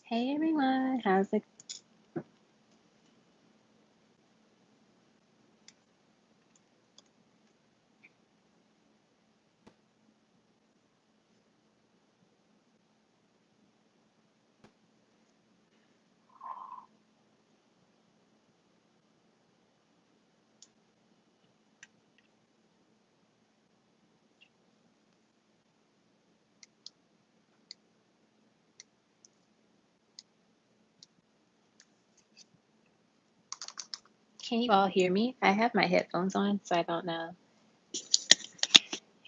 Hey everyone, how's it? Can you all hear me? I have my headphones on, so I don't know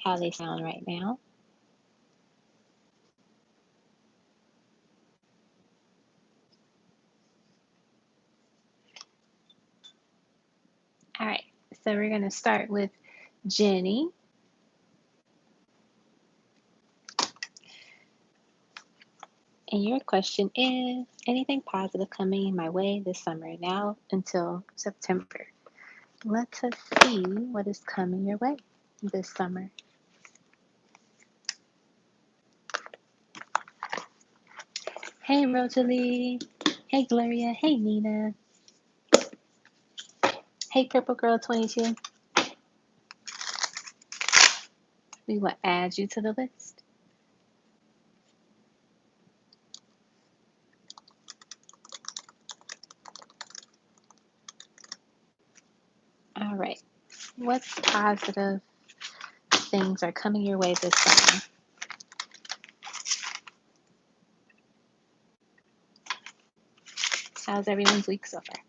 how they sound right now. All right, so we're going to start with Jenny. And your question is, anything positive coming my way this summer now until September? Let us see what is coming your way this summer. Hey Rosalie. Hey Gloria. Hey Nina. Hey Purple Girl 22. We will add you to the list. All right. What positive things are coming your way this summer? How's everyone's week so far?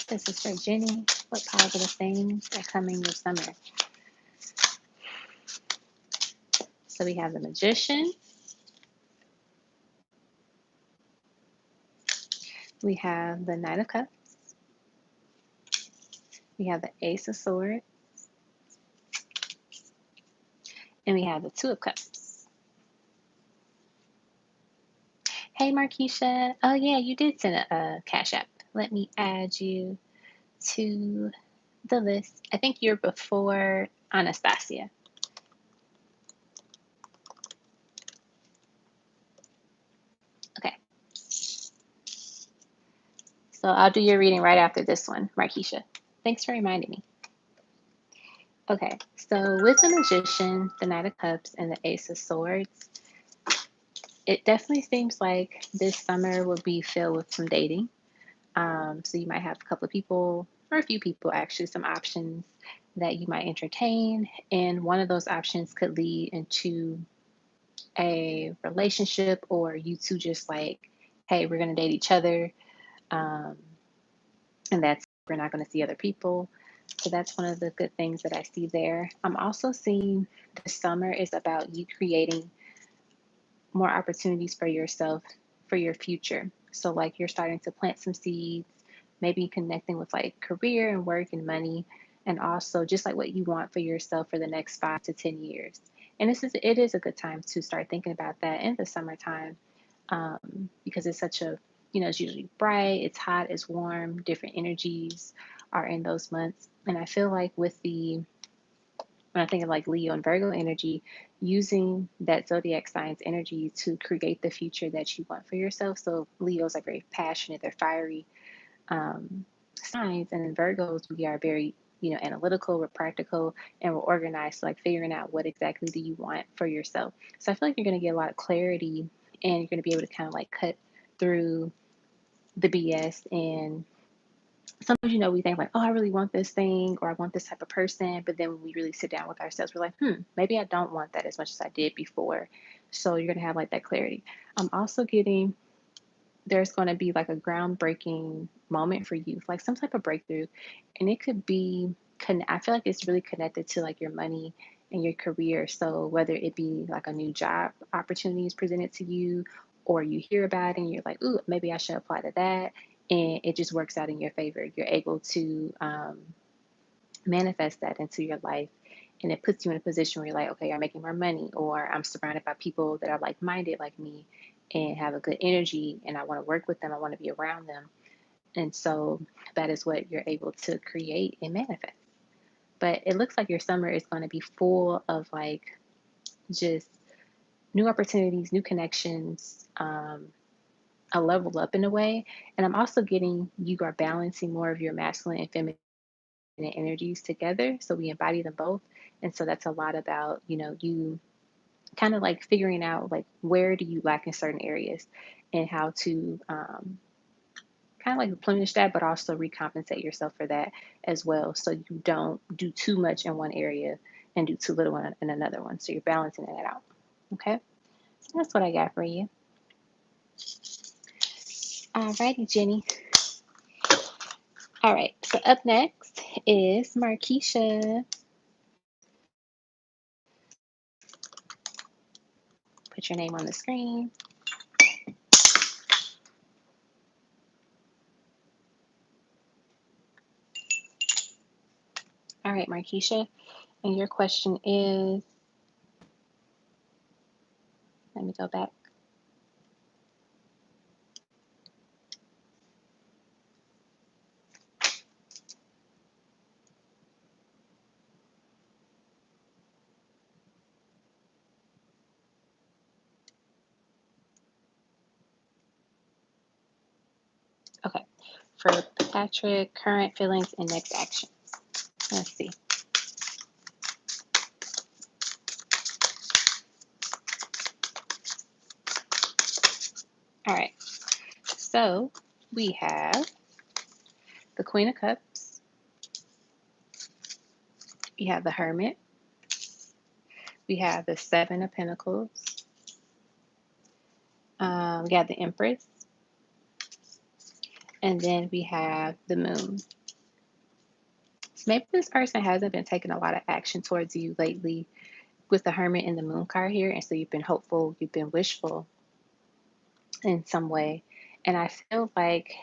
This is for Jenny. What positive things are coming this summer? So we have the Magician. We have the Knight of Cups. We have the Ace of Swords. And we have the Two of Cups. Hey, Markeisha. Oh, yeah, you did send a Cash App. Let me add you to the list. I think you're before Anastasia. Okay. So I'll do your reading right after this one, Markeisha. Thanks for reminding me. Okay, so with the Magician, the Knight of Cups, and the Ace of Swords, it definitely seems like this summer will be filled with some dating. So you might have a couple of people, or a few people actually, some options that you might entertain. And one of those options could lead into a relationship, or you two just like, hey, we're going to date each other. Um, and that's, we're not going to see other people. So that's one of the good things that I see there. I'm also seeing the summer is about you creating more opportunities for yourself, for your future. So like you're starting to plant some seeds, maybe connecting with like career and work and money, and also just like what you want for yourself for the next 5 to 10 years. And it is a good time to start thinking about that in the summertime, because it's such a, it's usually bright, it's hot, it's warm, different energies are in those months. And I feel like when I think of like Leo and Virgo energy, using that zodiac sign's energy to create the future that you want for yourself. So Leos are very passionate, they're fiery signs, and in Virgos we are very, analytical, we're practical, and we're organized. So like figuring out what exactly do you want for yourself. So I feel like you're going to get a lot of clarity, and you're going to be able to kind of like cut through the BS. And sometimes, we think like, oh, I really want this thing, or I want this type of person. But then when we really sit down with ourselves, we're like, maybe I don't want that as much as I did before. So you're going to have like that clarity. I'm also getting, there's going to be like a groundbreaking moment for you, like some type of breakthrough. And it could be, I feel like it's really connected to like your money and your career. So whether it be like a new job opportunity is presented to you, or you hear about it and you're like, ooh, maybe I should apply to that. And it just works out in your favor. You're able to manifest that into your life. And it puts you in a position where you're like, okay, I'm making more money, or I'm surrounded by people that are like minded like me and have a good energy, and I want to work with them. I want to be around them. And so that is what you're able to create and manifest. But it looks like your summer is going to be full of like just new opportunities, new connections, a level up in a way. And I'm also getting you are balancing more of your masculine and feminine energies together. So we embody them both. And so that's a lot about, you kind of like figuring out like where do you lack in certain areas and how to kind of like replenish that, but also recompensate yourself for that as well. So you don't do too much in one area and do too little in another one. So you're balancing that out. Okay. So that's what I got for you. Alrighty, Jenny. All right. So up next is Markeisha. Put your name on the screen. All right, Markeisha. And your question is, let me go back. Okay. For Patrick, current feelings and next actions. Let's see. All right. So we have the Queen of Cups. We have the Hermit. We have the Seven of Pentacles. We have the Empress. And then we have the Moon. So maybe this person hasn't been taking a lot of action towards you lately with the Hermit and the Moon card here. And so you've been hopeful, you've been wishful in some way. And I feel like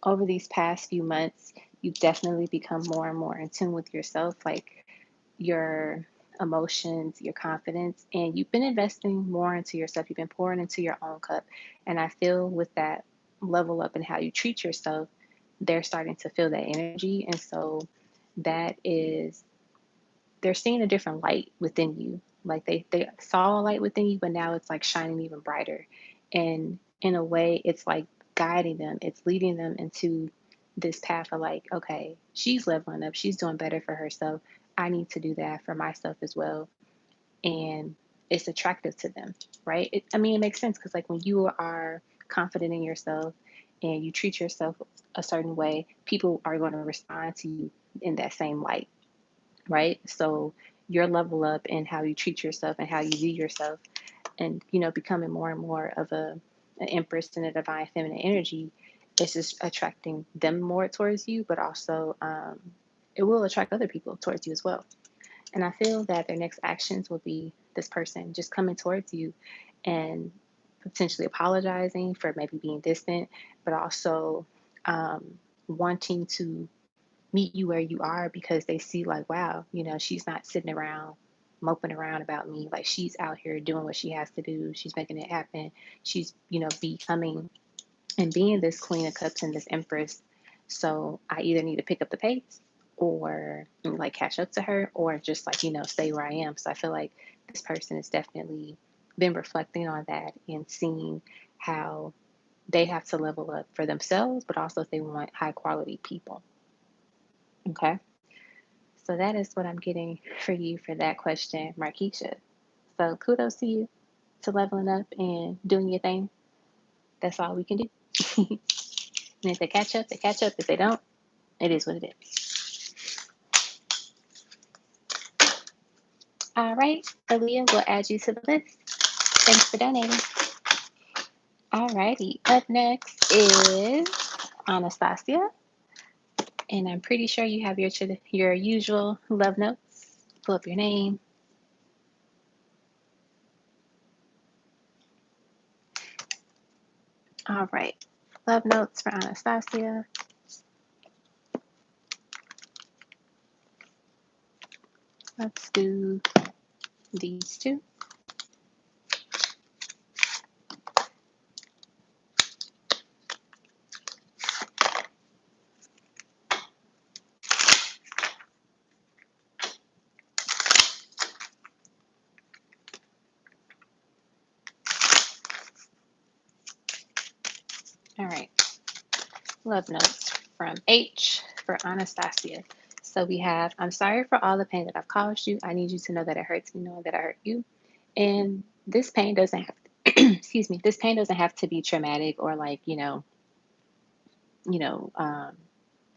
over these past few months, you've definitely become more and more in tune with yourself, like your emotions, your confidence, and you've been investing more into yourself. You've been pouring into your own cup. And I feel with that level up in how you treat yourself, they're starting to feel that energy. And so that is, they're seeing a different light within you. Like they saw a light within you, but now it's like shining even brighter. And in a way, it's like guiding them, it's leading them into this path of like, okay, she's leveling up, she's doing better for herself. I need to do that for myself as well. And it's attractive to them, right? I mean, it makes sense because like when you are confident in yourself and you treat yourself a certain way, people are going to respond to you in that same light, right? So your level up in how you treat yourself and how you view yourself and, becoming more and more of an empress and a divine feminine energy, it's just attracting them more towards you, but also it will attract other people towards you as well. And I feel that their next actions will be this person just coming towards you and potentially apologizing for maybe being distant, but also wanting to meet you where you are because they see like, wow, she's not sitting around moping around about me. Like she's out here doing what she has to do. She's making it happen. She's, becoming and being this Queen of Cups and this Empress. So I either need to pick up the pace or like catch up to her or just like, stay where I am. So I feel like this person has definitely been reflecting on that and seeing how they have to level up for themselves, but also if they want high quality people. Okay. So that is what I'm getting for you for that question, Markeisha. So kudos to you to leveling up and doing your thing. That's all we can do. And if they catch up, they catch up. If they don't, it is what it is. All right, Aaliyah, we'll add you to the list. Thanks for donating. All righty, up next is Anastasia. And I'm pretty sure you have your usual love notes. Pull up your name. All right, love notes for Anastasia. Let's do these two. love notes from H for Anastasia. So we have, I'm sorry for all the pain that I've caused you. I need you to know that it hurts me knowing that I hurt you. And this pain doesn't have excuse me, this pain doesn't have to be traumatic or like, you know,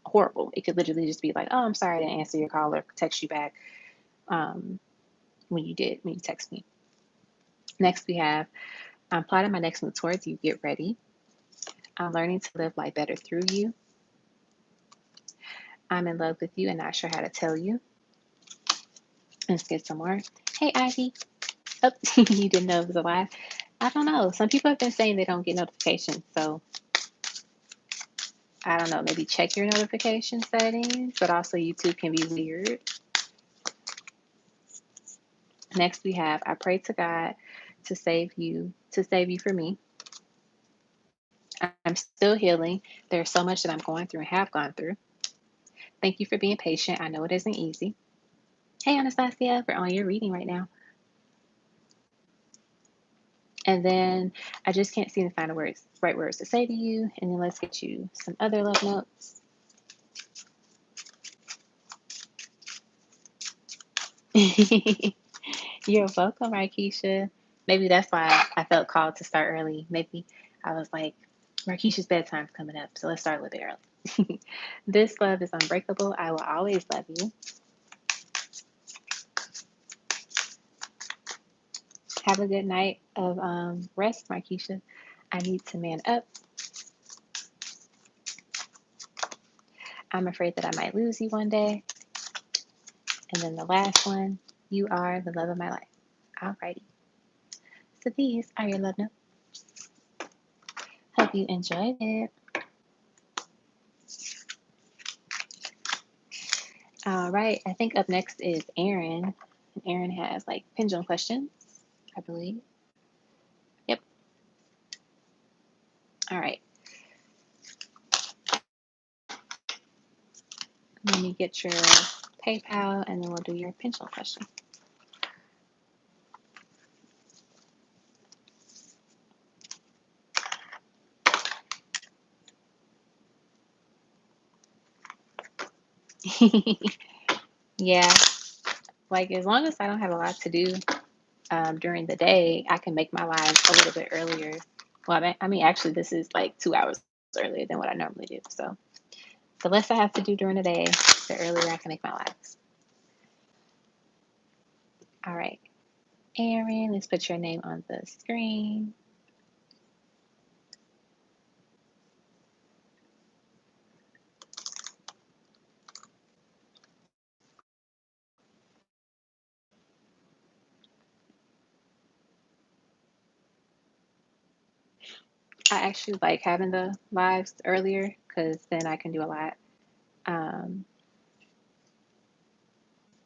horrible. It could literally just be like, oh, I'm sorry I didn't answer your call or text you back when you text me. Next we have, I'm plotting my next move towards you. Get ready. I'm learning to live life better through you. I'm in love with you and not sure how to tell you. Let's get some more. Hey, Ivy. Oh, you didn't know it was alive. I don't know. Some people have been saying they don't get notifications. So I don't know. Maybe check your notification settings, but also YouTube can be weird. Next, we have, I pray to God to save you for me. I'm still healing. There's so much that I'm going through and have gone through. Thank you for being patient. I know it isn't easy. Hey, Anastasia, we're on your reading right now. And then I just can't seem to find the right words to say to you. And then let's get you some other love notes. You're welcome, Markeisha. Maybe that's why I felt called to start early. Maybe I was like, Markeisha's bedtime's coming up, so let's start a little bit early. This love is unbreakable. I will always love you. Have a good night of rest, Markeisha. I need to man up. I'm afraid that I might lose you one day. And then the last one, you are the love of my life. Alrighty. So these are your love notes. Hope you enjoyed it. All right. I think up next is Aaron. Aaron has like pendulum questions, I believe. Yep. All right. Let me get your PayPal and then we'll do your pendulum question. Yeah. Like as long as I don't have a lot to do during the day, I can make my live a little bit earlier. Well, I mean, actually, this is like 2 hours earlier than what I normally do. So the less I have to do during the day, the earlier I can make my lives. All right. Aaron, let's put your name on the screen. I actually like having the lives earlier because then I can do a lot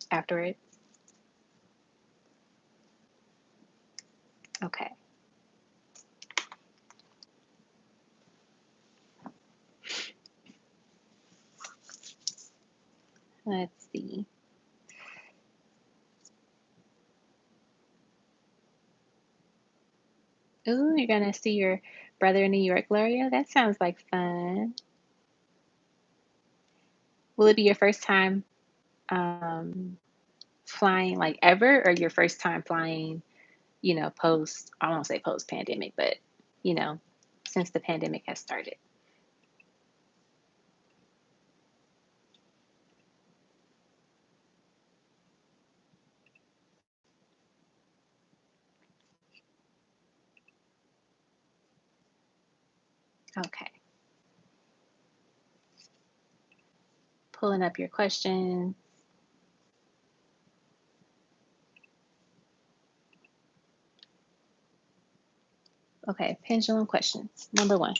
afterwards. Okay. Let's see. Ooh, you're going to see your brother in New York, Gloria? That sounds like fun. Will it be your first time flying like ever or your first time flying, post, I won't say post pandemic, but, you know, since the pandemic has started? Okay. Pulling up your questions. Okay, pendulum questions. Number 1.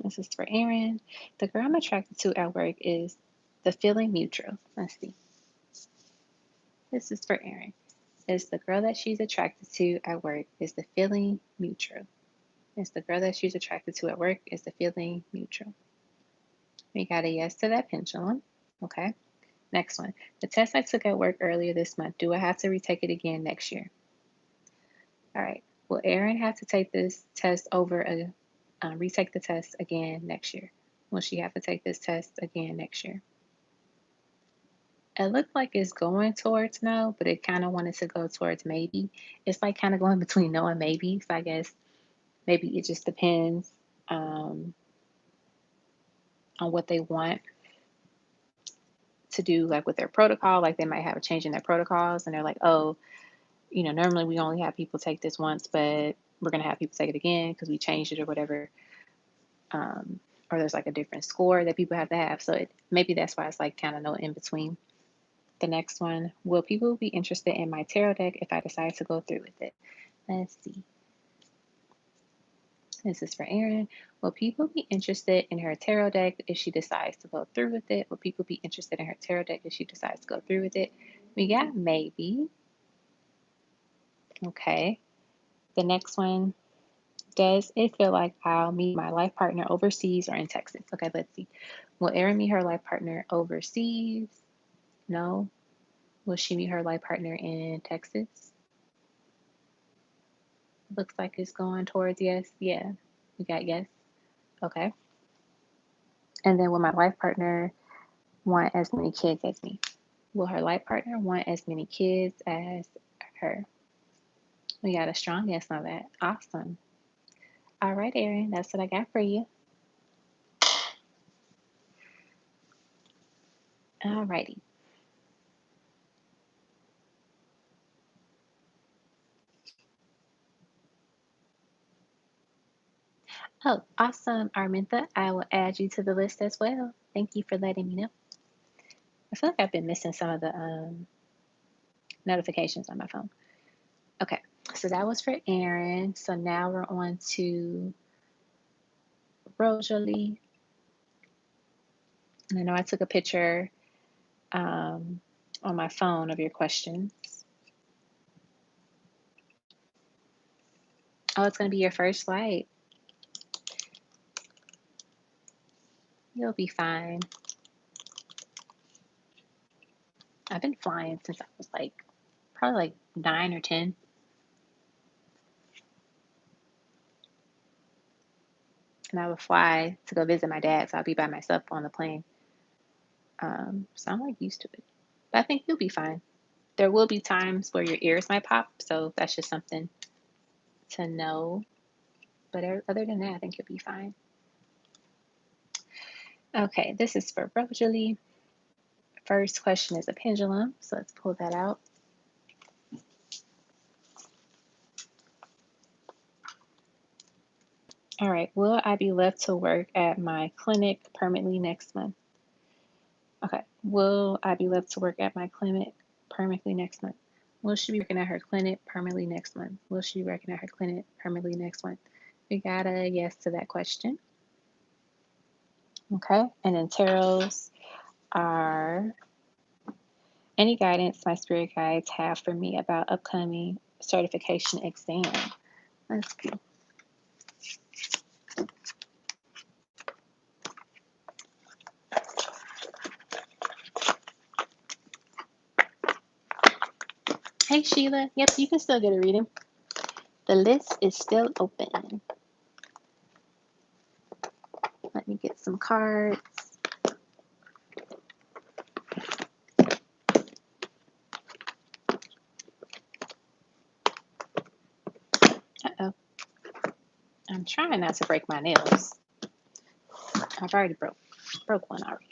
This is for Aaron. The girl I'm attracted to at work is the feeling mutual. Let's see. This is for Aaron. Is the girl that she's attracted to at work is the feeling mutual? Is the girl that she's attracted to at work is the feeling mutual? We got a yes to that pendulum. Okay. Next one. The test I took at work earlier this month, do I have to retake it again next year? All right. Will Aaron have to take this test over retake the test again next year? Will she have to take this test again next year? It looked like it's going towards no, but it kind of wanted to go towards maybe. It's like kind of going between no and maybe. So I guess maybe it just depends on what they want to do, like with their protocol. Like they might have a change in their protocols and they're like, oh, normally we only have people take this once, but we're going to have people take it again because we changed it or whatever. Or there's like a different score that people have to have. So maybe that's why it's like kind of no in between. The next one, will people be interested in my tarot deck if I decide to go through with it? Let's see. This is for Erin. Will people be interested in her tarot deck if she decides to go through with it? Will people be interested in her tarot deck if she decides to go through with it? We got maybe. Okay. The next one, does it feel like I'll meet my life partner overseas or in Texas? Okay, let's see. Will Erin meet her life partner overseas? No. Will she meet her life partner in Texas? Looks like it's going towards yes. Yeah, we got yes. Okay. And then will my life partner want as many kids as me? Will her life partner want as many kids as her? We got a strong yes on that. Awesome. All right, Erin, that's what I got for you. All righty. Oh, awesome, Arminta. I will add you to the list as well. Thank you for letting me know. I feel like I've been missing some of the notifications on my phone. Okay, so that was for Erin. So now we're on to Rosalie. And I know I took a picture on my phone of your questions. Oh, it's going to be your first flight. You'll be fine. I've been flying since I was probably like 9 or 10. And I would fly to go visit my dad, so I'll be by myself on the plane. So I'm like used to it. But I think you'll be fine. There will be times where your ears might pop, so that's just something to know. But other than that, I think you'll be fine. Okay, this is for Rosalie. First question is a pendulum, so let's pull that out. All right, will I be left to work at my clinic permanently next month? Okay, will I be left to work at my clinic permanently next month? Will she be working at her clinic permanently next month? Will she be working at her clinic permanently next month? We got a yes to that question. Okay, and then tarots are any guidance my spirit guides have for me about upcoming certification exam. Let's see. Hey Sheila, yep, you can still get a reading. The list is still open. Let me get some cards. Uh-oh. I'm trying not to break my nails. I've already broke one already.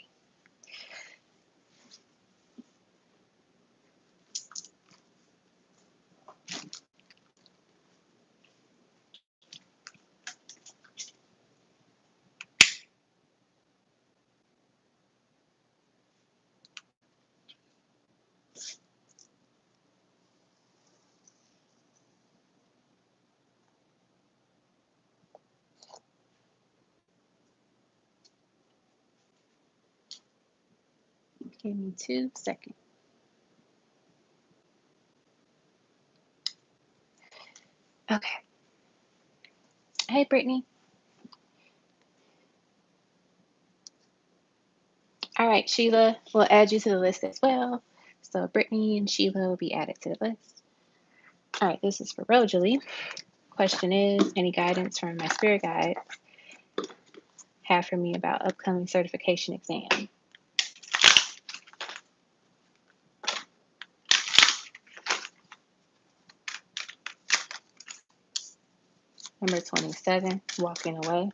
Give me 2 seconds. Okay. Hey, Brittany. All right, Sheila, we'll add you to the list as well. So Brittany and Sheila will be added to the list. All right, this is for Rosalie. Question is, any guidance from my spirit guides have for me about upcoming certification exam? Number 27, walking away.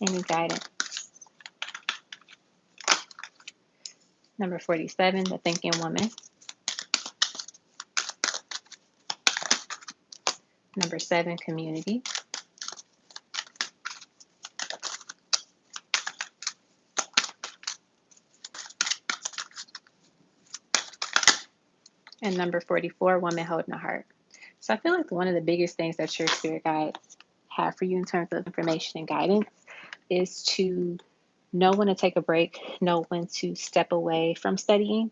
Any guidance? Number 47, the thinking woman. Number 7, community. And number 44, woman holding a heart. So I feel like one of the biggest things that your spirit guides have for you in terms of information and guidance is to know when to take a break, know when to step away from studying.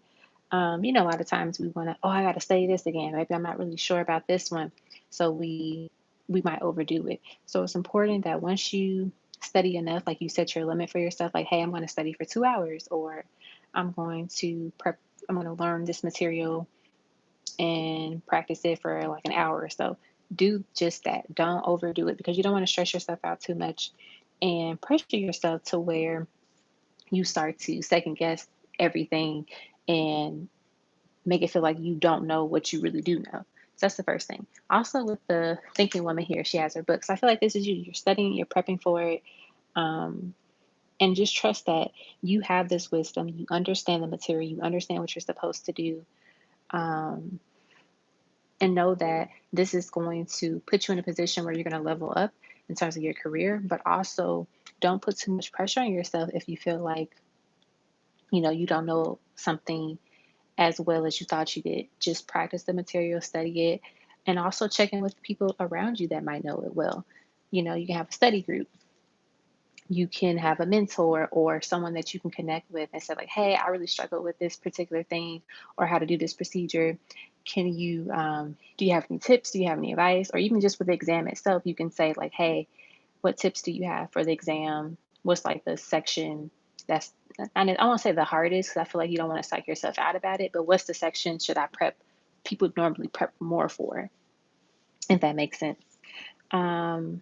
A lot of times we want to, I got to study this again. Maybe I'm not really sure about this one. So we might overdo it. So it's important that once you study enough, like you set your limit for yourself, like, hey, I'm going to study for 2 hours, or I'm going to learn this material and practice it for like an hour or so. Do just that. Don't overdo it, because you don't want to stress yourself out too much and pressure yourself to where you start to second guess everything and make it feel like you don't know what you really do know. So that's the first thing. Also, with the thinking woman here, she has her books. I feel like this is you. You're studying, you're prepping for it. And just trust that you have this wisdom. You understand the material. You understand what you're supposed to do. Um, and know that this is going to put you in a position where you're going to level up in terms of your career, but also don't put too much pressure on yourself if you feel like, you don't know something as well as you thought you did. Just practice the material, study it, and also check in with people around you that might know it well. You can have a study group. You can have a mentor or someone that you can connect with and say like, hey, I really struggle with this particular thing or how to do this procedure. Can you, do you have any tips? Do you have any advice? Or even just with the exam itself, you can say like, hey, what tips do you have for the exam? What's like the section that's, I won't say the hardest, because I feel like you don't want to psych yourself out about it, but what's the section should I prep? People normally prep more for, if that makes sense. And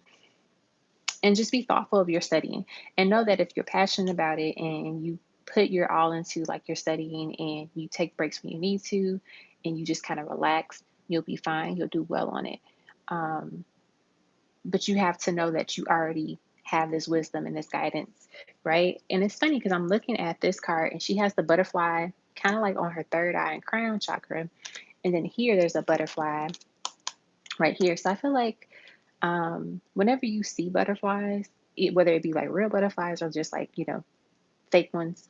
just be thoughtful of your studying, and know that if you're passionate about it and you put your all into like your studying and you take breaks when you need to and you just kind of relax, you'll be fine. You'll do well on it. But you have to know that you already have this wisdom and this guidance, right? And it's funny because I'm looking at this card and she has the butterfly kind of like on her third eye and crown chakra. And then here there's a butterfly right here. So I feel like whenever you see butterflies, whether it be like real butterflies or just like, fake ones,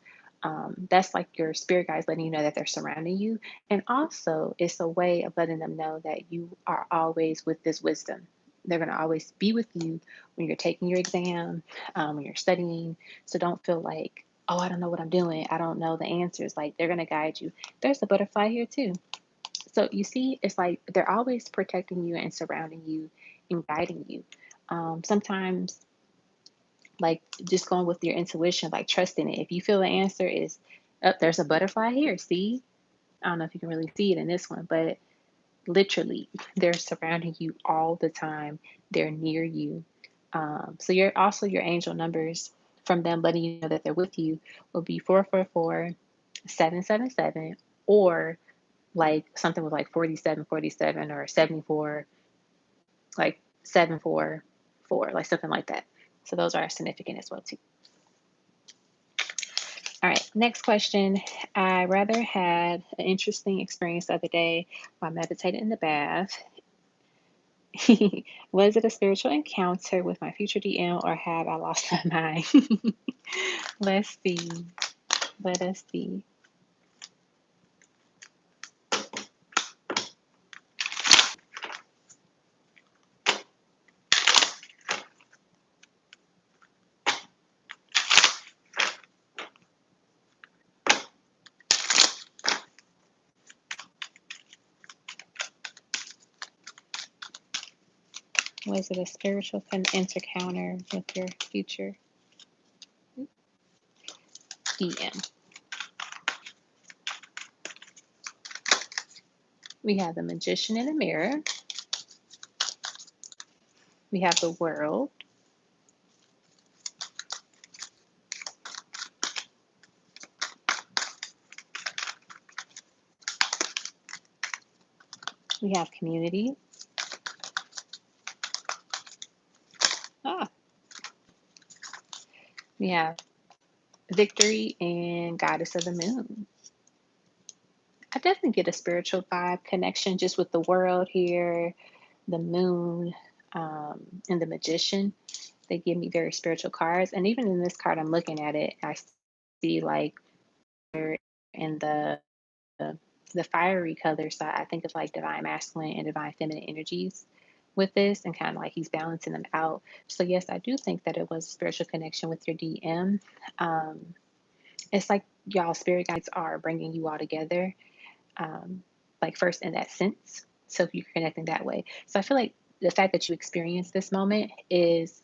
that's like your spirit guides letting you know that they're surrounding you. And also, it's a way of letting them know that you are always with this wisdom. They're going to always be with you when you're taking your exam, when you're studying. So don't feel like, oh, I don't know what I'm doing. I don't know the answers. Like, they're going to guide you. There's a butterfly here too. So you see, it's like they're always protecting you and surrounding you and guiding you. Sometimes, like just going with your intuition, like trusting it. If you feel the answer is, oh, there's a butterfly here. See, I don't know if you can really see it in this one, but literally, they're surrounding you all the time. They're near you. So your angel numbers from them letting you know that they're with you will be 444, 777, or like something with like 4747 or 74, like 744, like something like that. So those are significant as well too. All right, next question. I rather had an interesting experience the other day while meditating in the bath. Was it a spiritual encounter with my future DM, or have I lost my mind? Let's see. Let us see. Was it a spiritual encounter with your future DM? We have the Magician in the mirror. We have the World. We have Community. Ah, we have Victory and Goddess of the Moon. I definitely get a spiritual vibe connection just with the World here, the Moon, and the Magician. They give me very spiritual cards. And even in this card, I'm looking at it, I see like in the fiery color. So I think of like divine masculine and divine feminine energies with this, and kind of like he's balancing them out. So yes, I do think that it was a spiritual connection with your DM. It's like y'all spirit guides are bringing you all together, like first in that sense. So if you're connecting that way, so I feel like the fact that you experience this moment is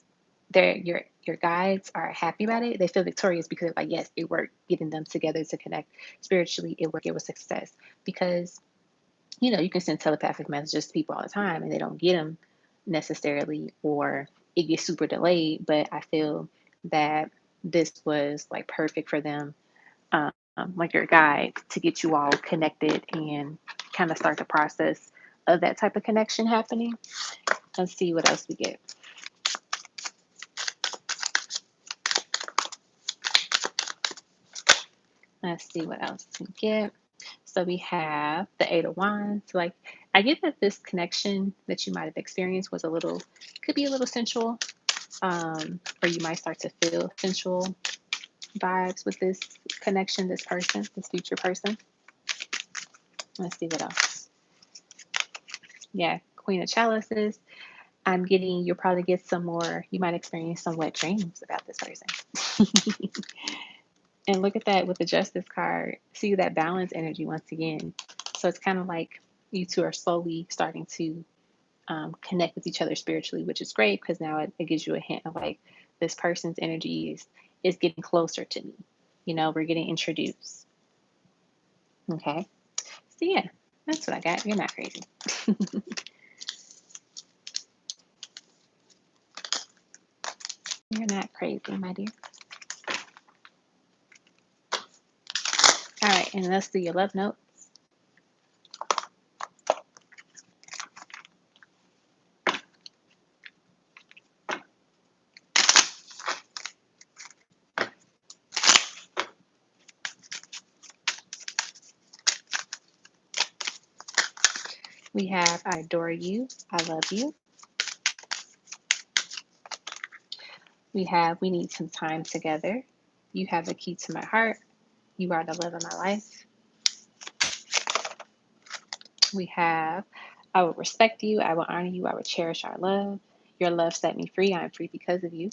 there. Your guides are happy about it. They feel victorious because like yes, it worked getting them together to connect spiritually. It worked. It was success because you can send telepathic messages to people all the time and they don't get them necessarily, or it gets super delayed. But I feel that this was like perfect for them, like your guide, to get you all connected and kind of start the process of that type of connection happening. Let's see what else we get. Let's see what else we get. So we have the Eight of Wands. Like, I get that this connection that you might have experienced was could be a little sensual, or you might start to feel sensual vibes with this connection, this person, this future person. Let's see what else. Yeah, Queen of Chalices. I'm getting, you'll probably get some more, you might experience some wet dreams about this person. And look at that with the Justice card. See that balance energy once again. So it's kind of like you two are slowly starting to connect with each other spiritually, which is great because now it gives you a hint of like this person's energy is getting closer to me. We're getting introduced. Okay. So yeah, that's what I got. You're not crazy. You're not crazy, my dear. All right, and let's do your love note. We have I adore you, I love you. We have we need some time together. You have the key to my heart. You are the love of my life. We have I will respect you, I will honor you, I will cherish our love. Your love set me free. I am free because of you.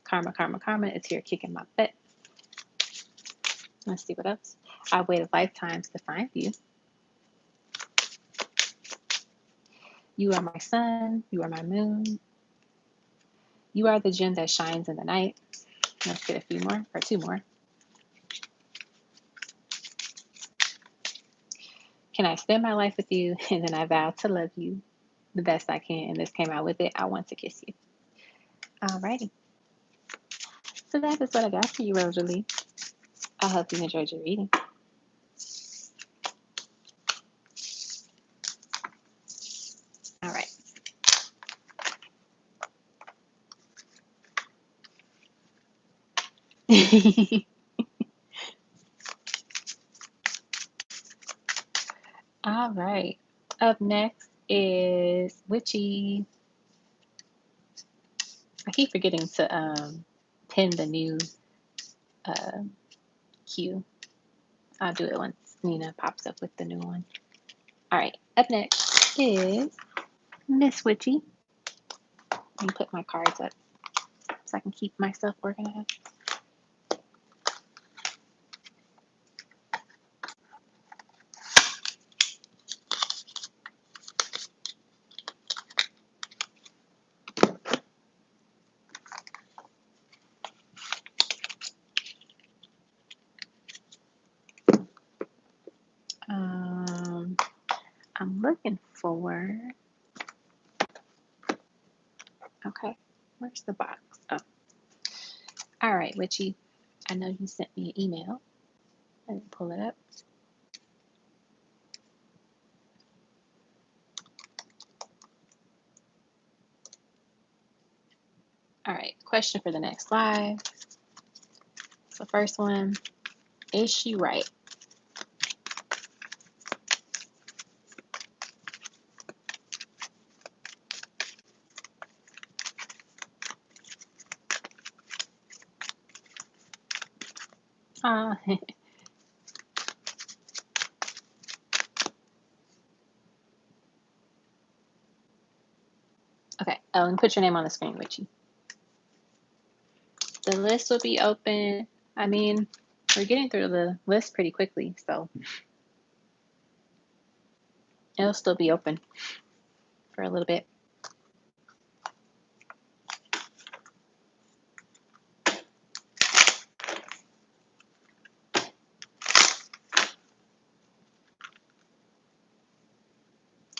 Karma, karma, karma is here kicking my butt. Let's see what else. I waited lifetimes to find you. You are my sun. You are my moon. You are the gem that shines in the night. Let's get a few more, or two more. Can I spend my life with you? And then I vow to love you the best I can. And this came out with it. I want to kiss you. Alrighty. So that is what I got for you, Rosalie. I hope you enjoyed your reading. All right. All right. Up next is Witchy. I keep forgetting to pin the new uh, cue. I'll do it once Nina pops up with the new one. All right. Up next is Miss Witchy. Let me put my cards up so I can keep myself organized. I'm looking for Okay, where's the box? Oh, all right, Witchy. I know you sent me an email. Let me pull it up. All right, question for the next live. So first one, is she right? Okay, and put your name on the screen, Witchy. The list will be open. I mean, we're getting through the list pretty quickly, so it'll still be open for a little bit.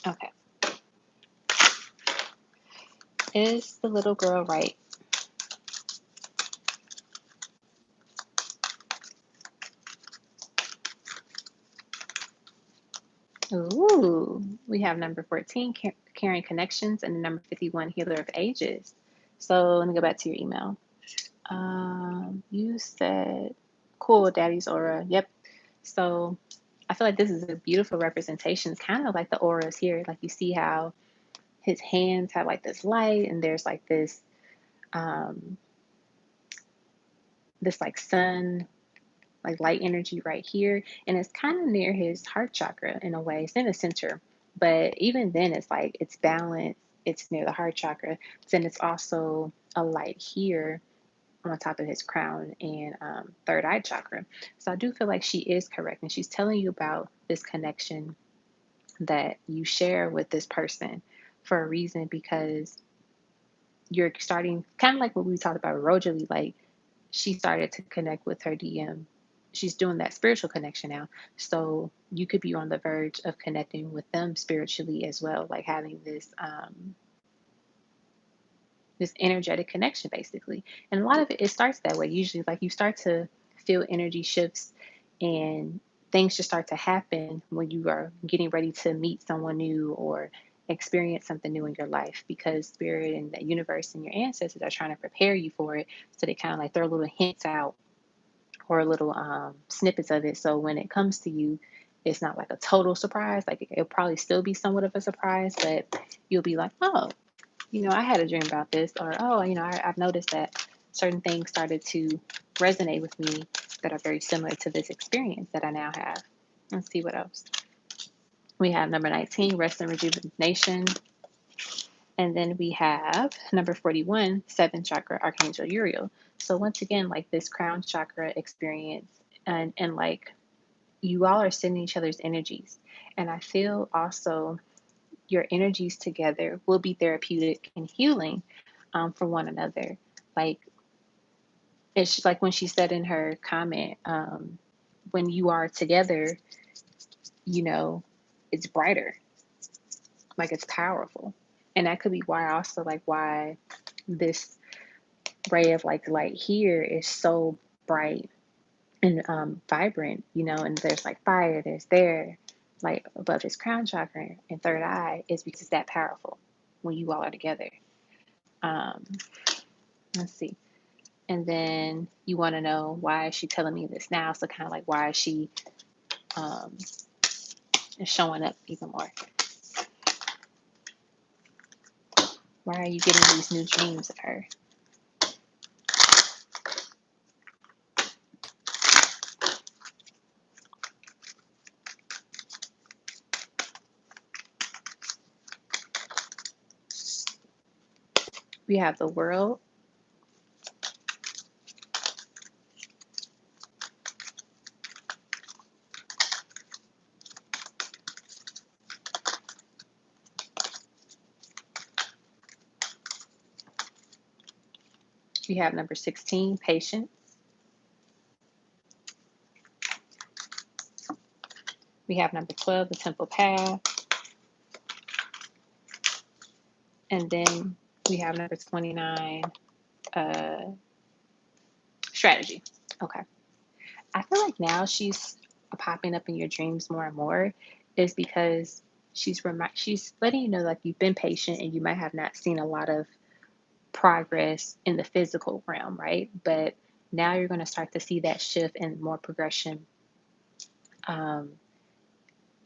Okay. Is the little girl right? Ooh, we have number 14, Caring Connections, and number 51, Healer of Ages. So let me go back to your email. You said, cool, Daddy's aura. Yep. So I feel like this is a beautiful representation. It's kind of like the auras here. Like you see how his hands have like this light, and there's like this like sun, like light energy right here, and it's kind of near his heart chakra in a way. It's in the center, but even then, it's like it's balanced. It's near the heart chakra. Then it's also a light here on top of his crown and third eye chakra. So I do feel like she is correct, and she's telling you about this connection that you share with this person for a reason, because you're starting kind of like what we talked about Rosalie, like she started to connect with her DM. She's doing that spiritual connection now. So you could be on the verge of connecting with them spiritually as well, like having this energetic connection basically. And a lot of it starts that way. Usually like you start to feel energy shifts and things just start to happen when you are getting ready to meet someone new or experience something new in your life, because spirit and the universe and your ancestors are trying to prepare you for it. So they kind of like throw little hints out or little snippets of it. So when it comes to you, it's not like a total surprise. Like it'll probably still be somewhat of a surprise, but you'll be like, oh, I had a dream about this, or oh, I've noticed that certain things started to resonate with me that are very similar to this experience that I now have. Let's see what else. We have number 19, rest and rejuvenation. And then we have number 41, seventh chakra, Archangel Uriel. So once again, like this crown chakra experience, and like you all are sending each other's energies. And I feel also your energies together will be therapeutic and healing for one another. Like it's like when she said in her comment, when you are together, it's brighter, like it's powerful. And that could be why this ray of like light here is so bright and vibrant, and there's like fire, there's there, like above his crown chakra and third eye, is because it's that powerful when you all are together. Um, let's see. And then you want to know, why is she telling me this now? So kind of like, why is she showing up even more? Why are you getting these new dreams of her? We have the World. We have number 16, Patience. We have number 12, the Temple Path. And then We have number 29, strategy. Okay. I feel like now she's popping up in your dreams more and more is because she's letting you know like you've been patient and you might have not seen a lot of progress in the physical realm, right? But now you're going to start to see that shift and more progression, um,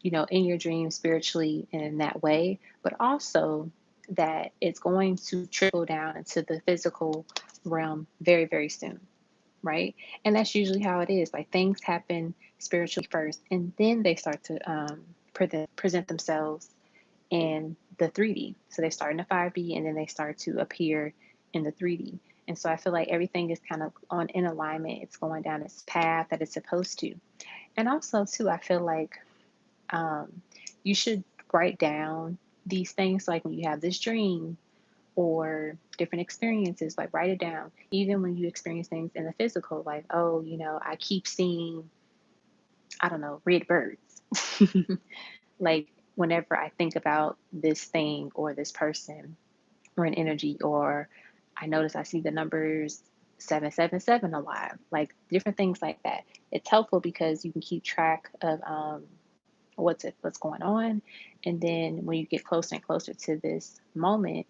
in your dreams spiritually and in that way, but also that it's going to trickle down into the physical realm very, very soon, right? And that's usually how it is. Like things happen spiritually first, and then they start to present themselves in the 3D. So they start in the 5D, and then they start to appear in the 3D. And so I feel like everything is kind of in alignment. It's going down its path that it's supposed to. And also, too, I feel like you should write down these things, like when you have this dream or different experiences, like write it down. Even when you experience things in the physical, like, oh, I keep seeing, I don't know, red birds. Like whenever I think about this thing or this person or an energy, or I notice I see the numbers 777 a lot, like different things like that. It's helpful because you can keep track of what's going on, and then when you get closer and closer to this moment,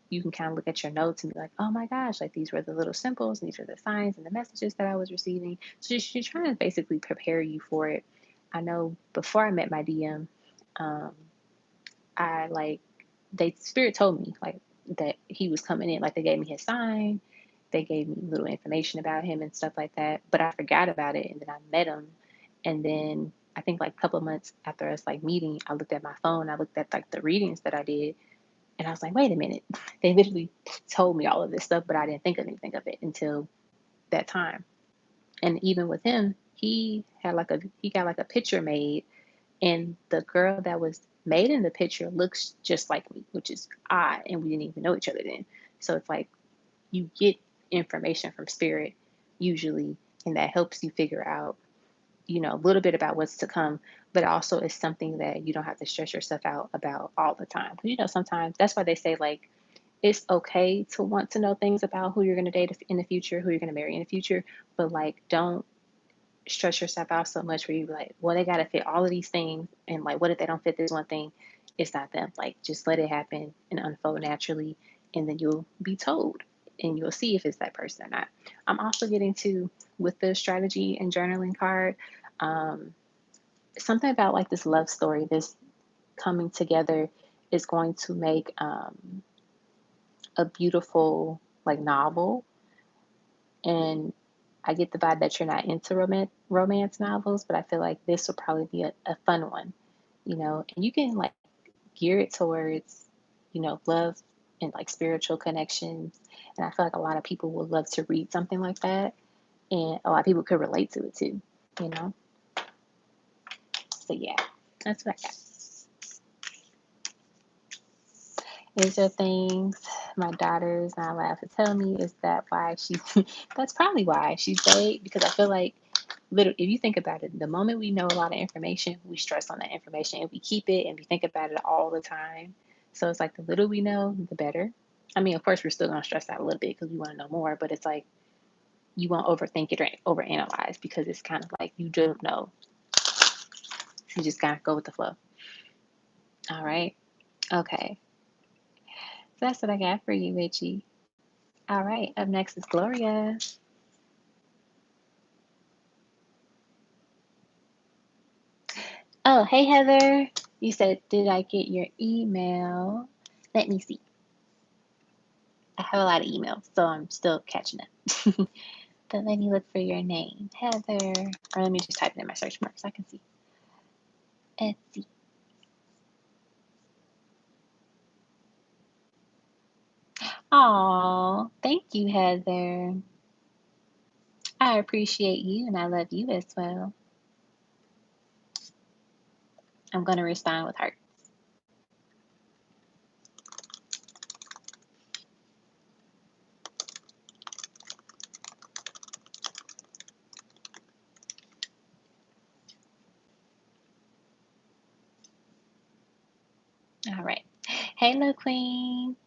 you can kind of look at your notes and be like, oh my gosh, like these were the little symbols, these are the signs and the messages that I was receiving. So she's trying to basically prepare you for it. I know before I met my DM, um, I like Spirit told me like that he was coming in. Like they gave me his sign, they gave me little information about him and stuff like that. But I forgot about it, and then I met him, and then I think like a couple of months after us like meeting, I looked at my phone, I looked at like the readings that I did, and I was like, wait a minute, they literally told me all of this stuff, but I didn't think of anything of it until that time. And even with him, he got like a picture made, and the girl that was made in the picture looks just like me, which is odd, and we didn't even know each other then. So it's like you get information from spirit usually, and that helps you figure out, a little bit about what's to come, but also it's something that you don't have to stress yourself out about all the time. Sometimes that's why they say like it's okay to want to know things about who you're going to date in the future, who you're going to marry in the future, but like don't stress yourself out so much where you're like, well, they got to fit all of these things. And like, what if they don't fit this one thing? It's not them. Like, just let it happen and unfold naturally. And then you'll be told and you'll see if it's that person or not. I'm also getting to, with the strategy and journaling card, something about like this love story, this coming together is going to make a beautiful like novel. And I get the vibe that you're not into romance novels, but I feel like this will probably be a fun one, and you can like gear it towards, love and like spiritual connections. And I feel like a lot of people would love to read something like that. And a lot of people could relate to it too, you know? So yeah, that's what I got. Is there things my daughter's not allowed to tell me? Is that why that's probably why she's vague, because I feel like literally, if you think about it, the moment we know a lot of information, we stress on that information and we keep it and we think about it all the time. So it's like the little we know, the better. I mean, of course, we're still going to stress out a little bit because we want to know more, but it's like you won't overthink it or overanalyze because it's kind of like you don't know. You just kind of go with the flow. All right. Okay. So that's what I got for you, Richie. All right. Up next is Gloria. Oh, hey, Heather. You said, did I get your email? Let me see. I have a lot of emails, so I'm still catching up. But let me look for your name, Heather. Or let me just type it in my search bar so I can see. Etsy. Aw, thank you, Heather. I appreciate you and I love you as well. I'm going to respond with hearts. All right. Hey, little queen.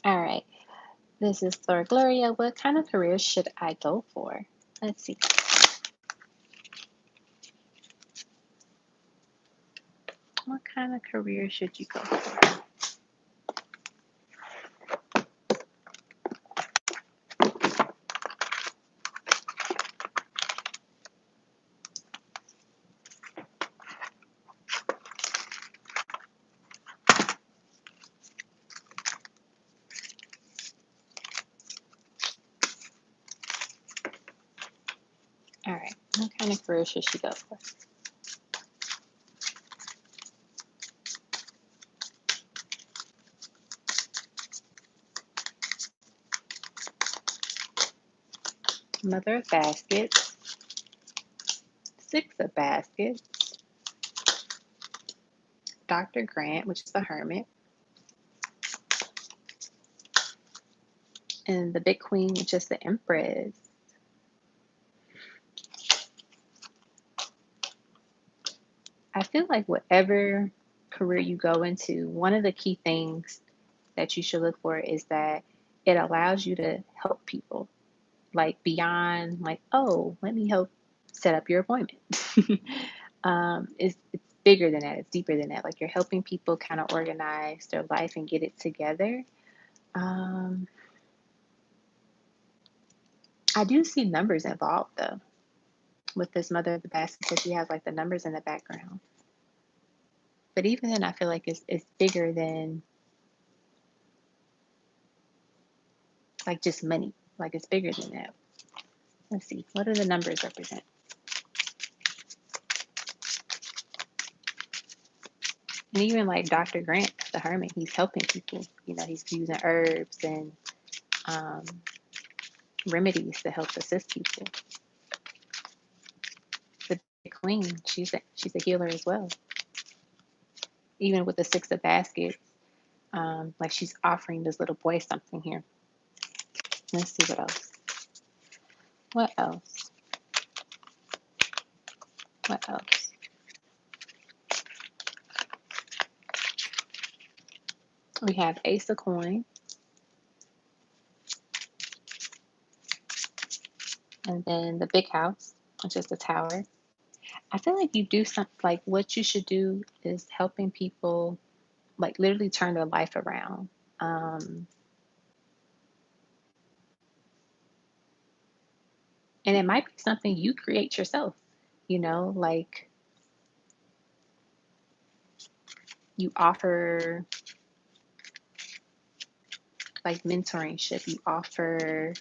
All right. This is for Gloria. What kind of career should I go for? Let's see. What kind of career should you go for? All right. What kind of career should she go for? Mother of Baskets, Six of Baskets, Dr. Grant, which is the Hermit, and the Big Queen, which is the Empress. I feel like whatever career you go into, one of the key things that you should look for is that it allows you to help people, like beyond like, oh, let me help set up your appointment. It's bigger than that. It's deeper than that. Like you're helping people kind of organize their life and get it together. Um, I do see numbers involved though with this Mother of the Basket because she has like the numbers in the background. But even then, I feel like it's bigger than like just money. Like it's bigger than that. Let's see. What do the numbers represent? And even like Dr. Grant, the hermit, he's helping people. You know, he's using herbs and um, remedies to help assist people. The queen, she's a healer as well. Even with the Six of Baskets, like she's offering this little boy something here. Let's see what else. What else? What else? We have Ace of Coins. And then the big house, which is the tower. I feel like you do something like what you should do is helping people like literally turn their life around. Um, and it might be something you create yourself, you know, like you offer like mentoringship, you offer,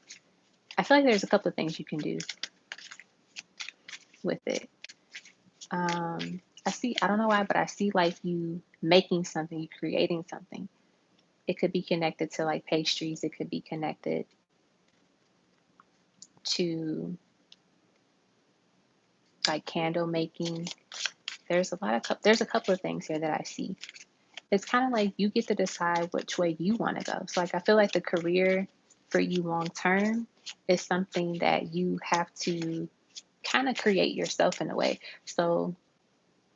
I feel like there's a couple of things you can do with it. I don't know why, but I see like you making something, you creating something. It could be connected to like pastries, it could be connected to like candle making. There's a couple of things here that I see. It's kind of like you get to decide which way you want to go. So like I feel like the career for you long term is something that you have to kind of create yourself in a way. So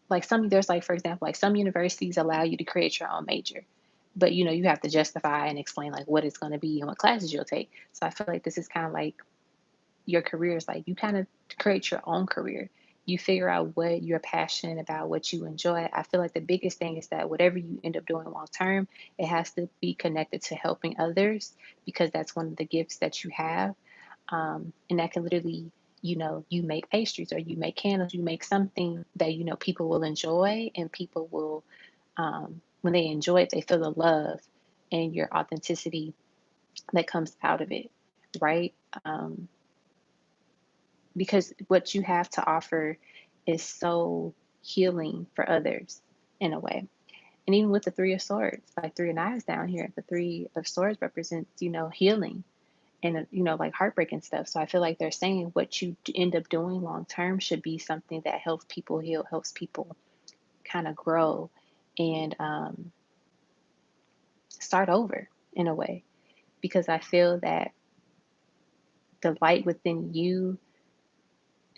like there's like for example like some universities allow you to create your own major, but you know you have to justify and explain like what it's going to be and what classes you'll take. So I feel like this is kind of like your career is like you kind of create your own career. You figure out what you're passionate about, what you enjoy. I feel like the biggest thing is that whatever you end up doing long term, it has to be connected to helping others because that's one of the gifts that you have. And that can literally, you know, you make pastries or you make candles, you make something that, you know, people will enjoy and people will, when they enjoy it, they feel the love and your authenticity that comes out of it, right? Um, because what you have to offer is so healing for others in a way. And even with the Three of Swords, like Three of Knives down here, the Three of Swords represents, you know, healing and, you know, like heartbreak and stuff. So I feel like they're saying what you end up doing long term should be something that helps people heal, helps people kind of grow and start over in a way. Because I feel that the light within you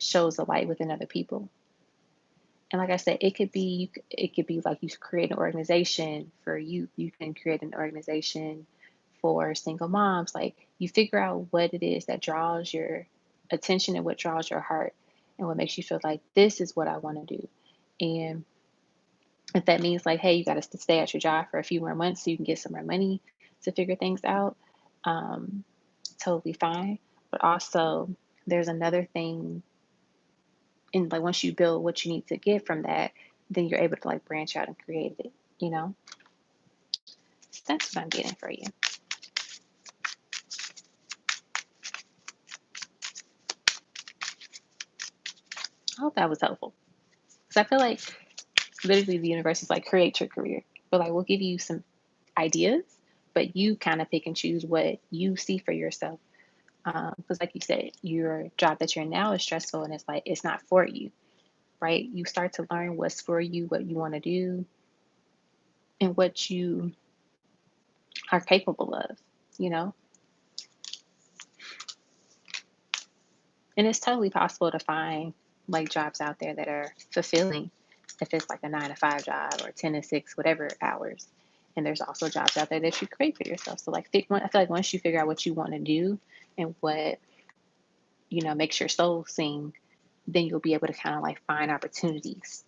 shows the light within other people. And like I said, it could be like you create an organization for youth. You can create an organization for single moms. Like, you figure out what it is that draws your attention and what draws your heart and what makes you feel like this is what I want to do. And if that means like, hey, you got to stay at your job for a few more months so you can get some more money to figure things out, um, totally fine. But also, there's another thing, and like once you build what you need to get from that, then you're able to like branch out and create it, you know? So that's what I'm getting for you. I hope that was helpful. Because I feel like literally the universe is like, create your career. But like, we'll give you some ideas, but you kind of pick and choose what you see for yourself. Because like you said, your job that you're in now is stressful and it's like, it's not for you, right? You start to learn what's for you, what you want to do, and what you are capable of, you know? And it's totally possible to find like jobs out there that are fulfilling if it's like a 9 to 5 job or 10 to 6, whatever hours. And there's also jobs out there that you create for yourself. So like, I feel like once you figure out what you want to do and what, makes your soul sing, then you'll be able to kind of like find opportunities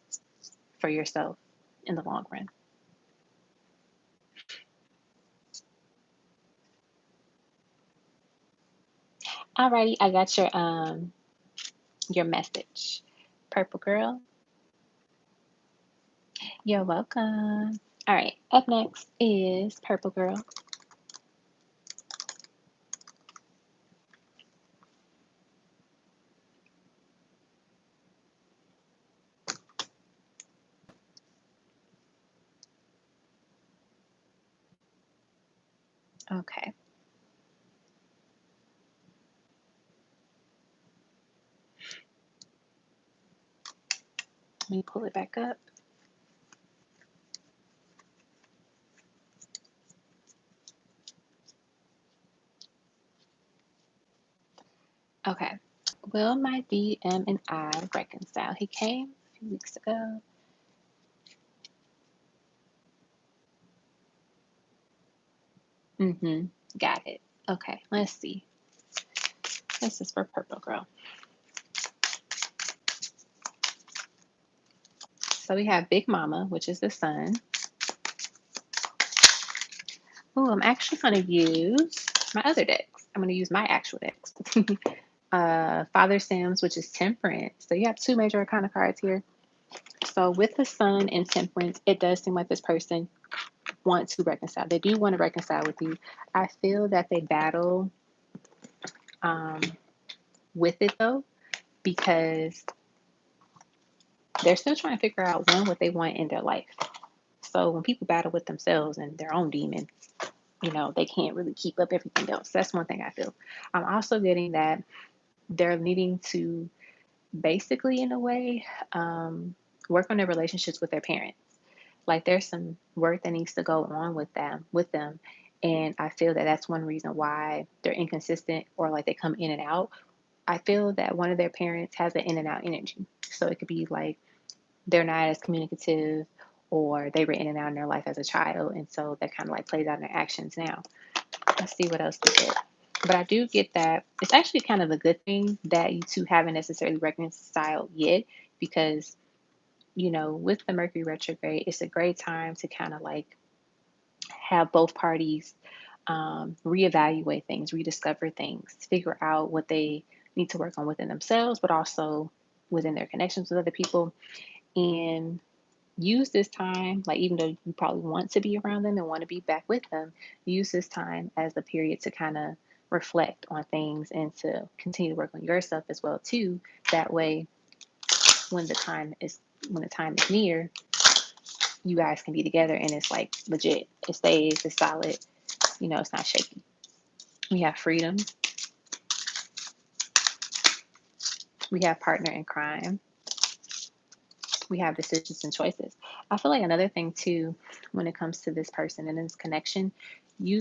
for yourself in the long run. Alrighty, I got your message. Purple girl, you're welcome. All right, up next is Purple Girl. Okay. Let me pull it back up. Okay. Will my DM and I reconcile? He came a few weeks ago. Got it. Okay, let's see. This is for Purple Girl. So we have Big Mama, which is the sun. Oh, I'm actually going to use my other decks. I'm going to use my actual decks. Father Sims, which is Temperance. So you have 2 major arcana cards here. So with the sun and Temperance, it does seem like this person wants to reconcile. They do want to reconcile with you. I feel that they battle with it though, because they're still trying to figure out what they want in their life. So when people battle with themselves and their own demons, they can't really keep up everything else. That's one thing I feel. I'm also getting that they're needing to basically, in a way, work on their relationships with their parents. Like, there's some work that needs to go on with them. And I feel that that's one reason why they're inconsistent or like they come in and out. I feel that one of their parents has an in and out energy. So it could be like they're not as communicative, or they were in and out in their life as a child. And so that kind of like plays out in their actions now. Let's see what else we get. But I do get that it's actually kind of a good thing that you two haven't necessarily reconciled yet, because, with the Mercury retrograde, it's a great time to kind of like have both parties reevaluate things, rediscover things, figure out what they need to work on within themselves, but also within their connections with other people. And use this time, like, even though you probably want to be around them and want to be back with them, use this time as a period to kind of reflect on things and to continue to work on yourself as well too. That way, when the time is near, you guys can be together and it's like legit. It stays, it's solid, it's not shaky. We have freedom. We have partner in crime. We have decisions and choices. I feel like another thing too, when it comes to this person and this connection,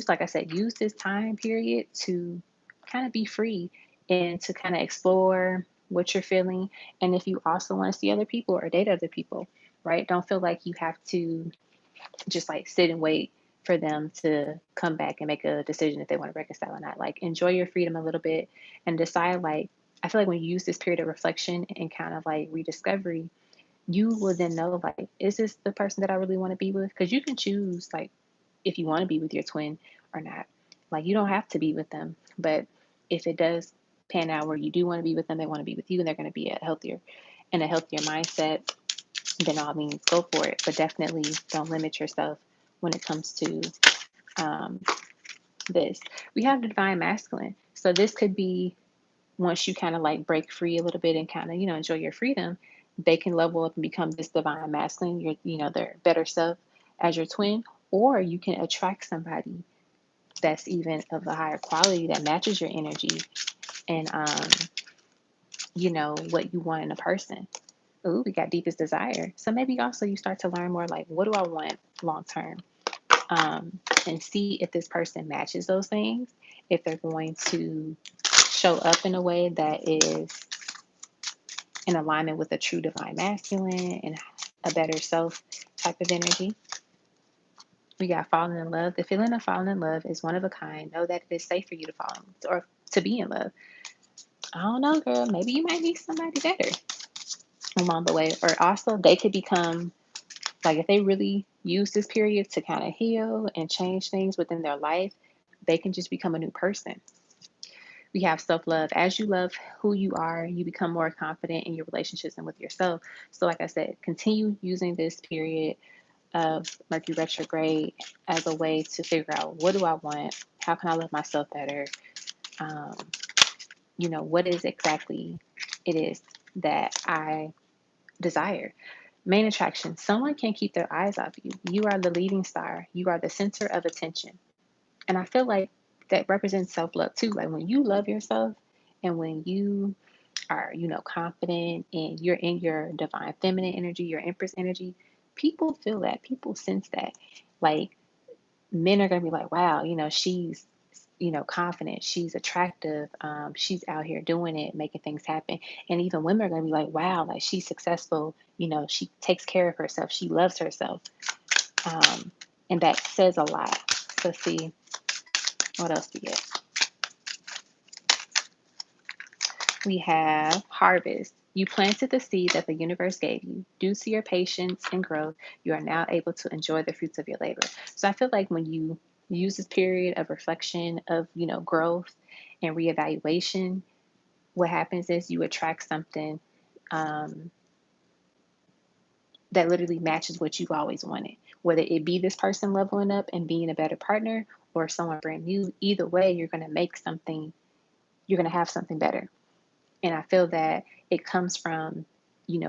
like I said, use this time period to kind of be free and to kind of explore what you're feeling. And if you also want to see other people or date other people, right? Don't feel like you have to just like sit and wait for them to come back and make a decision if they want to reconcile or not. Like, enjoy your freedom a little bit and decide, like, I feel like when you use this period of reflection and kind of like rediscovery, you will then know, like, is this the person that I really want to be with? Because you can choose, like, if you want to be with your twin or not. Like, you don't have to be with them. But if it does pan out where you do want to be with them, they want to be with you, and they're going to be in a healthier mindset, then all means go for it. But definitely don't limit yourself when it comes to um, this. We have the divine masculine. So this could be, once you kind of like break free a little bit and kind of, enjoy your freedom, they can level up and become this divine masculine, their better self as your twin. Or you can attract somebody that's even of a higher quality that matches your energy and, what you want in a person. Ooh, we got deepest desire. So maybe also you start to learn more like, what do I want long term? And see if this person matches those things, if they're going to show up in a way that is in alignment with a true divine masculine and a better self type of energy. We got falling in love. The feeling of falling in love is one of a kind. Know that it is safe for you to fall in, or to be in love. I don't know, girl. Maybe you might meet somebody better along the way. Or also, they could become, like, if they really use this period to kind of heal and change things within their life, they can just become a new person. We have self-love. As you love who you are, you become more confident in your relationships and with yourself. So like I said, continue using this period of Mercury retrograde as a way to figure out, what do I want? How can I love myself better? Um, what is exactly it is that I desire. Main attraction. Someone can't keep their eyes off you. You are the leading star. You are the center of attention. And I feel like that represents self-love too. Like, when you love yourself and when you are, confident and you're in your divine feminine energy, your empress energy, people feel that. People sense that. Like, men are going to be like, wow, she's, confident. She's attractive. She's out here doing it, making things happen. And even women are going to be like, wow, like, she's successful. She takes care of herself. She loves herself. And that says a lot. So see, what else we get? We have harvest. You planted the seed that the universe gave you. Due to your patience and growth, you are now able to enjoy the fruits of your labor. So I feel like when you use this period of reflection, of, growth and reevaluation, what happens is you attract something um, that literally matches what you've always wanted. Whether it be this person leveling up and being a better partner, or someone brand new, either way, you're going to have something better. And I feel that it comes from,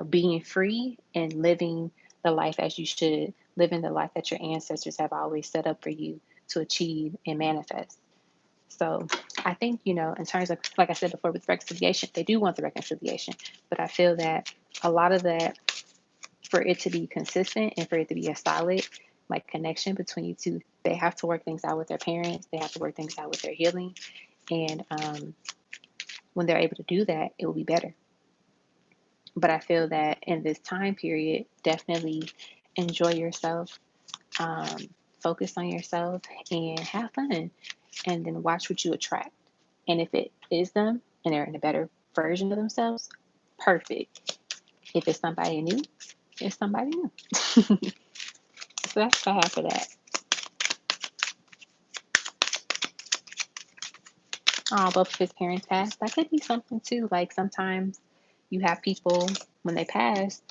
being free and living the life as you should, living the life that your ancestors have always set up for you to achieve and manifest. So I think, in terms of, like I said before, with reconciliation, they do want the reconciliation. But I feel that a lot of that, for it to be consistent and for it to be a solid, like, connection between you two, they have to work things out with their parents. They have to work things out with their healing. And when they're able to do that, it will be better. But I feel that in this time period, definitely enjoy yourself, focus on yourself, and have fun. And then watch what you attract. And if it is them and they're in a better version of themselves, perfect. If it's somebody new, it's somebody new. So that's what I have for that. Oh, both of his parents passed. That could be something too. Like, sometimes you have people, when they pass,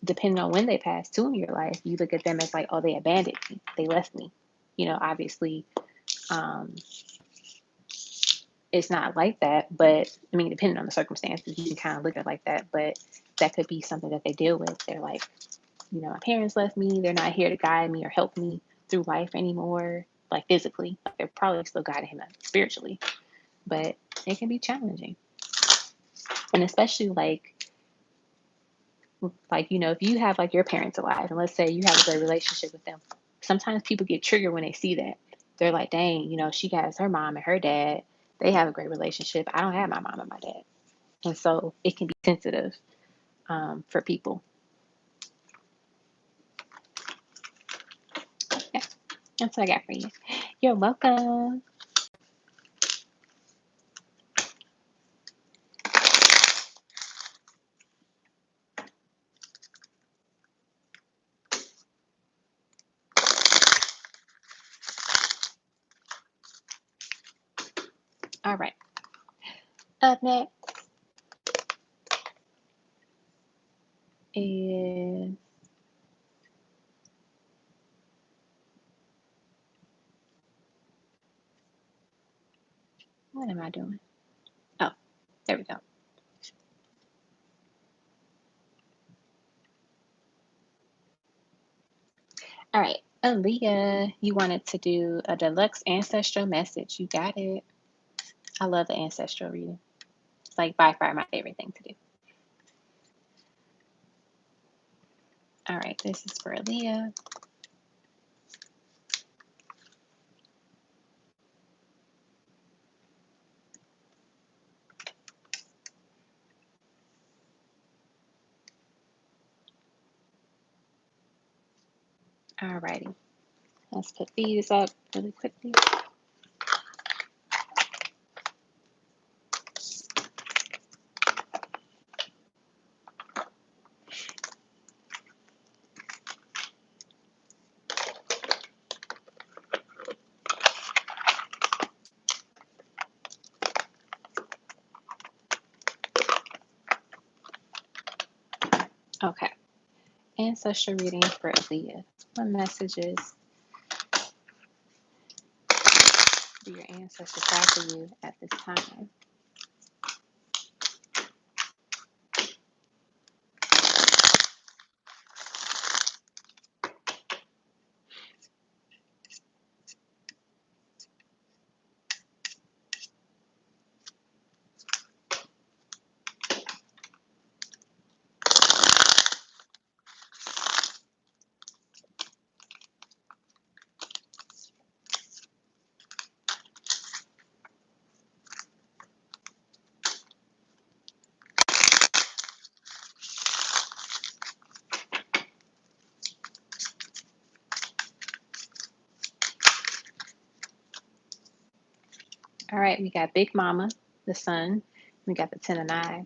depending on when they pass too in your life, you look at them as like, oh, they abandoned me. They left me. Obviously, um, it's not like that. But I mean, depending on the circumstances, you can kind of look at it like that. But that could be something that they deal with. They're like, my parents left me. They're not here to guide me or help me through life anymore, like physically. Like, they're probably still guiding him spiritually. But it can be challenging. And especially if you have like your parents alive, and let's say you have a great relationship with them, sometimes people get triggered when they see that. They're like, dang, she has her mom and her dad. They have a great relationship. I don't have my mom and my dad. And so it can be sensitive for people. Yeah. That's what I got for you. You're welcome. All right. Up next is what am I doing? Oh, there we go. All right. Aaliyah, you wanted to do a deluxe ancestral message. You got it. I love the ancestral reading. It's like by far my favorite thing to do. All right, this is for Aaliyah. All righty. Let's put these up really quickly. Okay. Ancestral reading for Aaliyah. What messages do your ancestors have for you at this time? All right, we got Big Mama, the Sun. We got the Ten of Knives.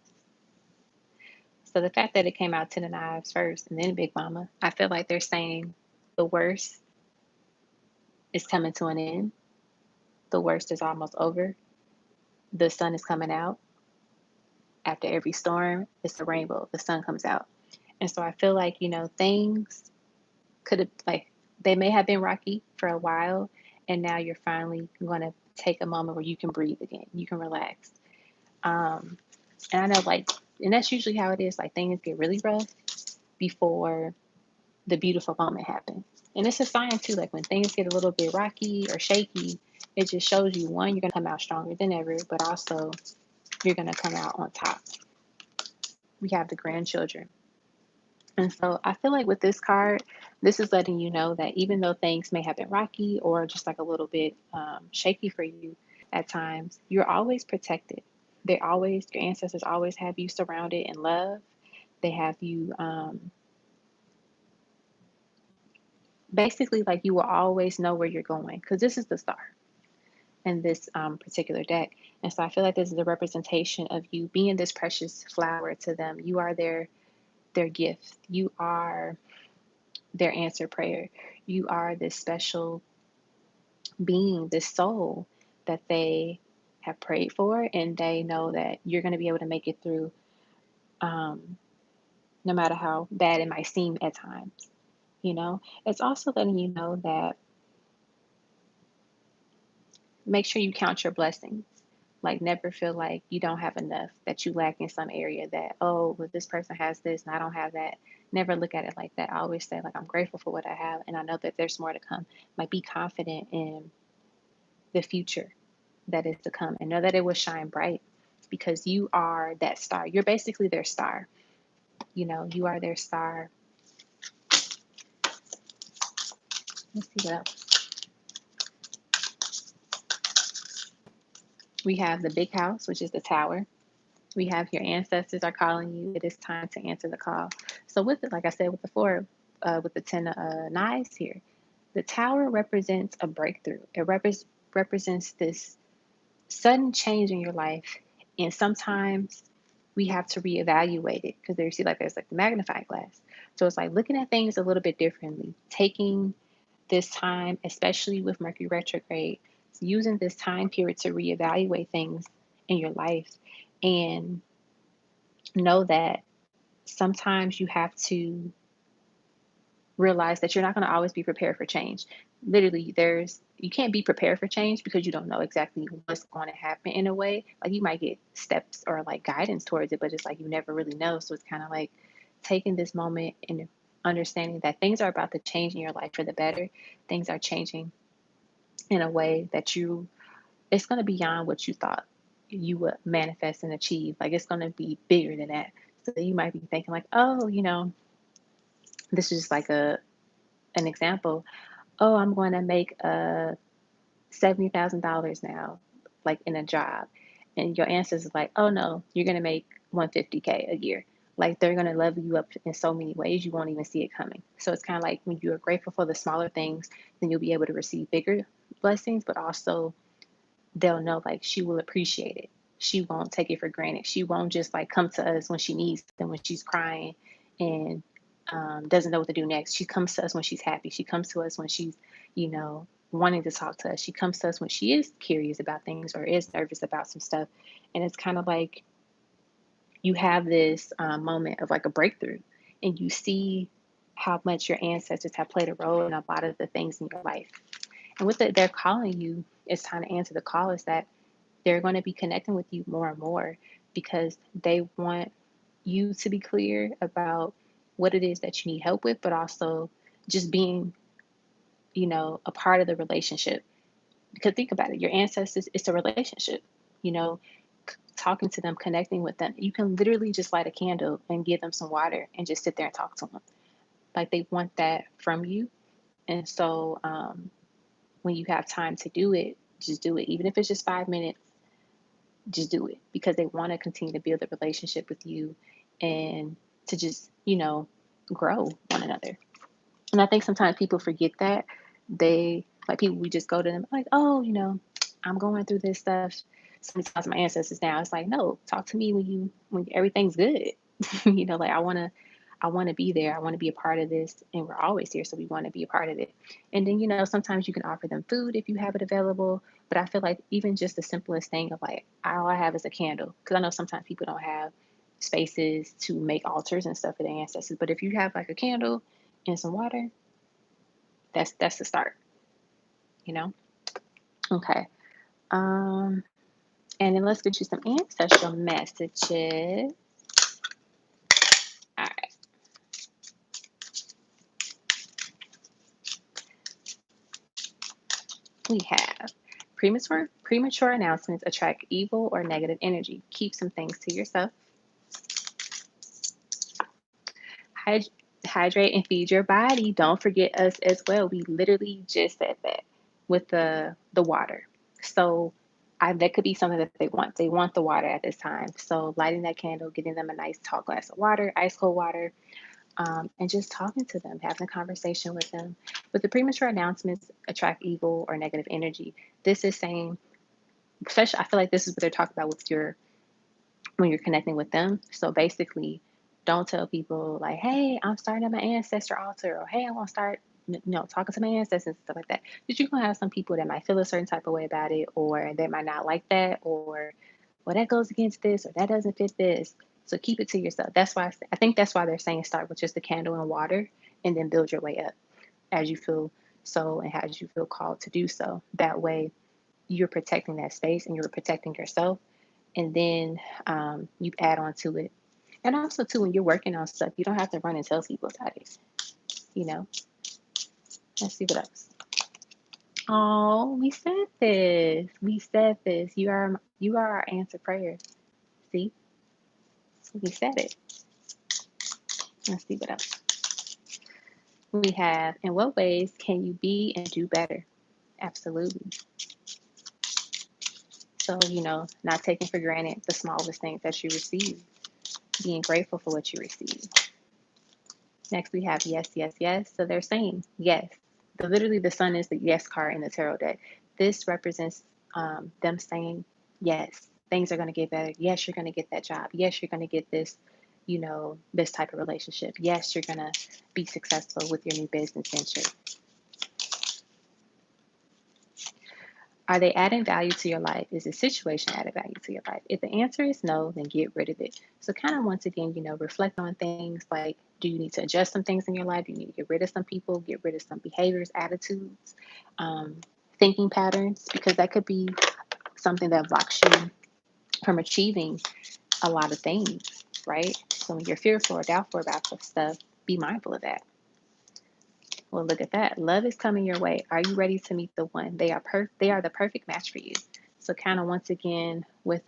So the fact that it came out Ten of Knives first and then Big Mama, I feel like they're saying the worst is coming to an end. The worst is almost over. The sun is coming out. After every storm, it's a rainbow. The sun comes out. And so I feel like, things could have, like, they may have been rocky for a while. And now you're finally going to take a moment where you can breathe again. You can relax. And I know, like, and that's usually how it is. Like, things get really rough before the beautiful moment happens. And it's a sign, too, like, when things get a little bit rocky or shaky, it just shows you, one, you're going to come out stronger than ever, but also you're going to come out on top. We have the grandchildren. And so I feel like with this card, this is letting you know that even though things may have been rocky or just like a little bit shaky for you at times, you're always protected. Your ancestors always have you surrounded in love. They have you, basically, like, you will always know where you're going, because this is the star in this particular deck. And so I feel like this is a representation of you being this precious flower to them. You are their gift. You are their answered prayer. You are this special being, this soul that they have prayed for, and they know that you're going to be able to make it through, no matter how bad it might seem at times. It's also letting you know that make sure you count your blessings. Like, never feel like you don't have enough, that you lack in some area, that, oh, well, this person has this and I don't have that. Never look at it like that. I always say, like, I'm grateful for what I have, and I know that there's more to come. Like, be confident in the future that is to come, and know that it will shine bright, because you are that star. You're basically their star. You are their star. Let's see what else. We have the big house, which is the tower. We have your ancestors are calling you. It is time to answer the call. So with it, like I said, with the four, with the 10 of knives here, The Tower represents a breakthrough. It represents this sudden change in your life. And sometimes we have to reevaluate it because there's like the magnifying glass. So it's like looking at things a little bit differently, taking this time, especially with Mercury retrograde, using this time period to reevaluate things in your life and know that sometimes you have to realize that you're not going to always be prepared for change. Literally, you can't be prepared for change because you don't know exactly what's going to happen in a way. Like you might get steps or like guidance towards it, but it's like you never really know. So it's kind of like taking this moment and understanding that things are about to change in your life for the better. Things are changing in a way that it's going to be beyond what you thought you would manifest and achieve. Like it's going to be bigger than that. So you might be thinking like, oh, this is just like an example. Oh, I'm going to make $70,000 now, like in a job. And your ancestors like, oh no, you're going to make 150K a year. Like they're going to level you up in so many ways you won't even see it coming. So it's kind of like when you're grateful for the smaller things, then you'll be able to receive bigger blessings, but also they'll know like she will appreciate it. She won't take it for granted. She won't just like come to us when she needs them, when she's crying and doesn't know what to do next. She comes to us when she's happy. She comes to us when she's, wanting to talk to us. She comes to us when she is curious about things or is nervous about some stuff. And it's kind of like you have this moment of like a breakthrough and you see how much your ancestors have played a role in a lot of the things in your life. And what they're calling you, it's time to answer the call, is that they're going to be connecting with you more and more because they want you to be clear about what it is that you need help with, but also just being, a part of the relationship. Because think about it, your ancestors, it's a relationship, you know, talking to them, connecting with them. You can literally just light a candle and give them some water and just sit there and talk to them. Like they want that from you. And so when you have time to do it, just do it. Even if it's just 5 minutes, just do it because they want to continue to build a relationship with you and to just, grow one another. And I think sometimes people forget that. We just go to them like, oh, I'm going through this stuff. So many times my ancestors now, it's like, no, talk to me when everything's good. Like I want to be there. I want to be a part of this. And we're always here. So we want to be a part of it. And then, sometimes you can offer them food if you have it available. But I feel like even just the simplest thing of like, all I have is a candle. Because I know sometimes people don't have spaces to make altars and stuff for their ancestors. But if you have like a candle and some water, that's the start, Okay. And then let's get you some ancestral messages. All right. We have premature announcements attract evil or negative energy. Keep some things to yourself. Hydrate and feed your body. Don't forget us as well. We literally just said that with the water. So that could be something that they want. They want the water at this time. So lighting that candle, getting them a nice tall glass of water, ice cold water, and just talking to them, having a conversation with them. But the premature announcements attract evil or negative energy. This is saying, especially, I feel like this is what they're talking about when you're connecting with them. So basically, don't tell people like, hey, I'm starting at my ancestor altar, or hey, I want to start, talking to my ancestors and stuff like that. But you're going to have some people that might feel a certain type of way about it, or they might not like that, or, well, that goes against this, or that doesn't fit this. So keep it to yourself. That's why I think that's why they're saying start with just the candle and water and then build your way up as you feel so and as you feel called to do so. That way you're protecting that space and you're protecting yourself. And then you add on to it. And also, too, when you're working on stuff, you don't have to run and tell people about it. Let's see what else. Oh, we said this. We said this. You are our answer prayer. See? We said it. Let's see what else. We have, in what ways can you be and do better? Absolutely. So, not taking for granted the smallest things that you receive, being grateful for what you receive. Next, we have yes, yes, yes. So they're saying, yes, literally the sun is the yes card in the tarot deck. This represents them saying, yes, things are going to get better. Yes, you're going to get that job. Yes, you're going to get this, this type of relationship. Yes, you're going to be successful with your new business venture. Are they adding value to your life? Is the situation adding value to your life? If the answer is no, then get rid of it. So kind of once again, reflect on things like, do you need to adjust some things in your life? Do you need to get rid of some people, get rid of some behaviors, attitudes, thinking patterns? Because that could be something that blocks you from achieving a lot of things, right? So when you're fearful or doubtful about stuff, be mindful of that. Well, look at that. Love is coming your way. Are you ready to meet the one? They are the perfect match for you. So kind of once again with,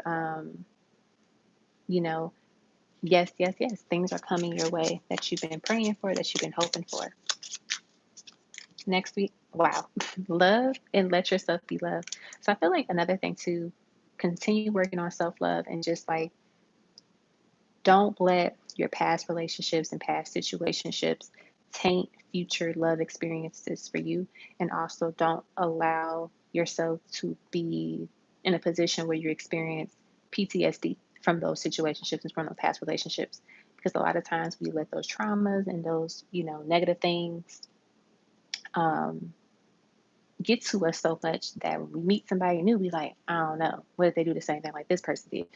yes, yes, yes. Things are coming your way that you've been praying for, that you've been hoping for. Next week, wow. Love and let yourself be loved. So I feel like another thing to continue working on self-love and just like, don't let your past relationships and past situationships taint future love experiences for you. And also don't allow yourself to be in a position where you experience PTSD from those situationships and from those past relationships. Because a lot of times we let those traumas and those, negative things get to us so much that when we meet somebody new, we like, I don't know, what if they do the same thing like this person did?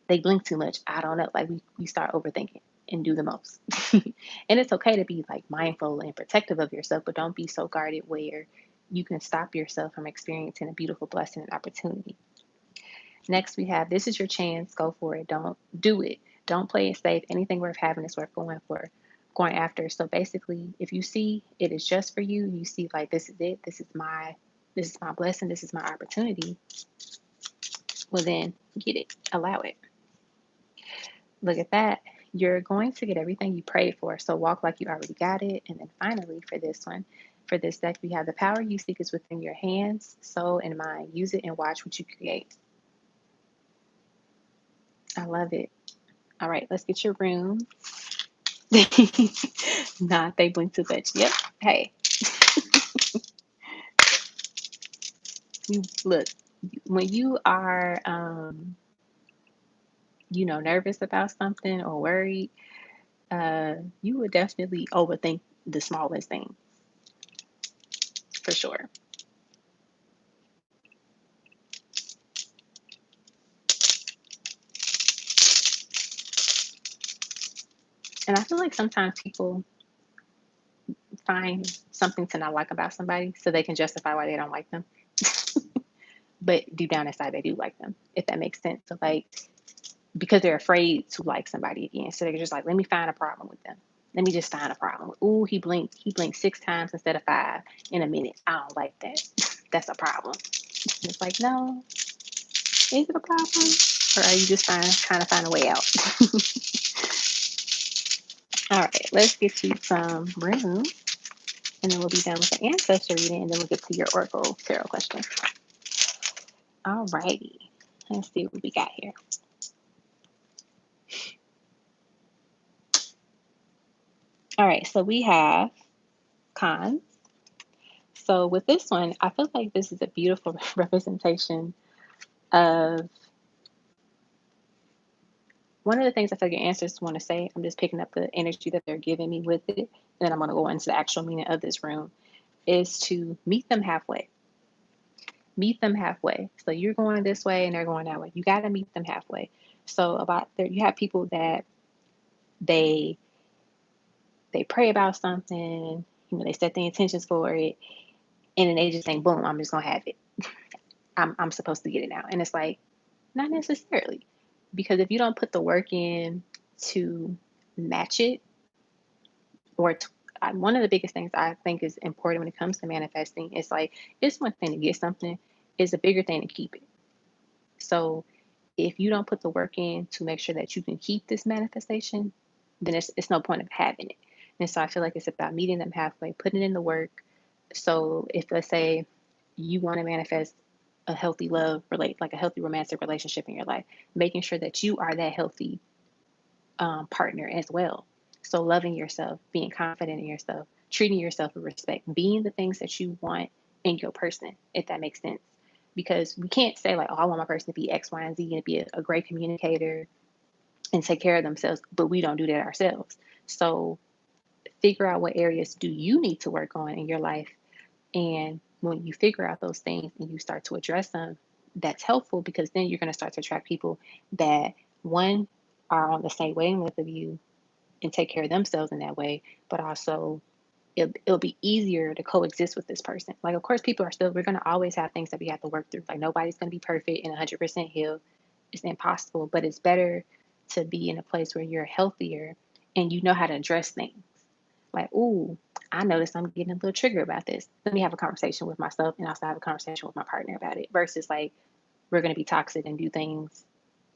They blink too much. I don't know. Like we start overthinking and do the most. And it's okay to be like mindful and protective of yourself, but don't be so guarded where you can stop yourself from experiencing a beautiful blessing and opportunity. Next, we have, this is your chance. Go for it. Don't do it. Don't play it safe. Anything worth having is worth going after. So basically, if you see it is just for you, you see like, this is it. This is my blessing. This is my opportunity. Well, then get it. Allow it. Look at that. You're going to get everything you prayed for. So walk like you already got it. And then finally, for this deck, we have the power you seek is within your hands, soul, and mind. Use it and watch what you create. I love it. All right, let's get your room. Nah, they blink too much. Yep. Hey. Look, when you are, nervous about something or worried, you would definitely overthink the smallest thing, for sure. And I feel like sometimes people find something to not like about somebody so they can justify why they don't like them. But deep down inside, they do like them, if that makes sense. So, like, because they're afraid to like somebody again. So they're just like, let me find a problem with them. Let me just find a problem. Ooh, he blinked 6 times instead of 5 in a minute. I don't like that. That's a problem. And it's like, no, is it a problem? Or are you just trying to find a way out? All right, let's get you some room. And then we'll be done with the ancestral reading. And then we'll get to your oracle tarot question. All righty. Let's see what we got here. All right, so we have cons. So with this one, I feel like this is a beautiful representation of one of the things I feel your ancestors want to say. I'm just picking up the energy that they're giving me with it. And then I'm going to go into the actual meaning of this room, is to meet them halfway. Meet them halfway. So you're going this way and they're going that way. You got to meet them halfway. So you have people that they pray about something, they set the intentions for it, and then they just think, boom, I'm just going to have it. I'm supposed to get it now. And it's like, not necessarily. Because if you don't put the work in to match it, one of the biggest things I think is important when it comes to manifesting is like, it's one thing to get something, it's a bigger thing to keep it. So if you don't put the work in to make sure that you can keep this manifestation, then it's no point of having it. And so I feel like it's about meeting them halfway, putting in the work. So if, let's say, you want to manifest a healthy like a healthy romantic relationship in your life, making sure that you are that healthy partner as well. So loving yourself, being confident in yourself, treating yourself with respect, being the things that you want in your person, if that makes sense. Because we can't say like, oh, I want my person to be X, Y, and Z and be a great communicator and take care of themselves, but we don't do that ourselves. So figure out what areas do you need to work on in your life. And when you figure out those things and you start to address them, that's helpful, because then you're going to start to attract people that, one, are on the same wavelength of you and take care of themselves in that way, but also it'll be easier to coexist with this person. Like, of course, we're going to always have things that we have to work through. Like, nobody's going to be perfect and 100% healed. It's impossible, but it's better to be in a place where you're healthier and you know how to address things. Like, ooh, I noticed I'm getting a little triggered about this. Let me have a conversation with myself and also have a conversation with my partner about it, versus like, we're going to be toxic and do things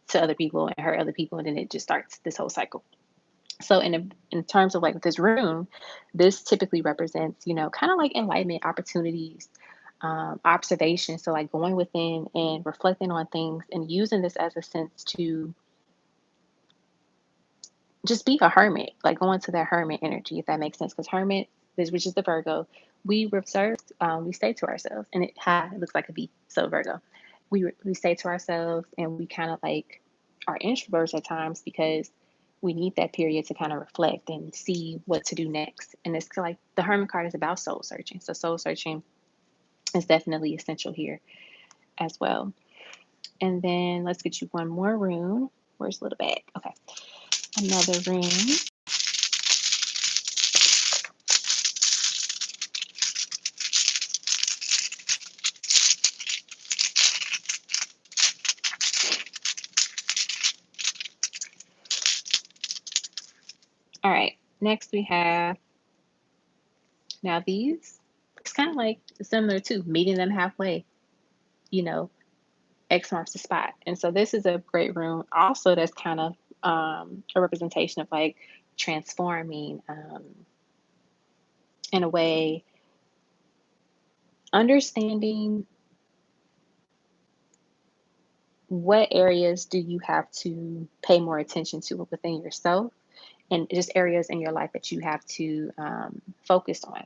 to other people and hurt other people. And then it just starts this whole cycle. So in terms of like this rune, this typically represents, kind of like enlightenment, opportunities, observation. So like going within and reflecting on things and using this as a sense to just be a hermit, like going to that hermit energy, if that makes sense. Because hermit, which is the Virgo, we reserve, we stay to ourselves, and it looks like a V, so Virgo. We stay to ourselves, and we kind of like are introverts at times because we need that period to kind of reflect and see what to do next. And it's like the Hermit card is about soul searching. So soul searching is definitely essential here as well. And then let's get you one more rune. Where's the little bag? Okay. Another rune. All right. Next we have, now these, it's kind of like similar to meeting them halfway, X marks the spot. And so this is a great rune also that's kind of a representation of like transforming, in a way, understanding what areas do you have to pay more attention to within yourself, and just areas in your life that you have to focus on.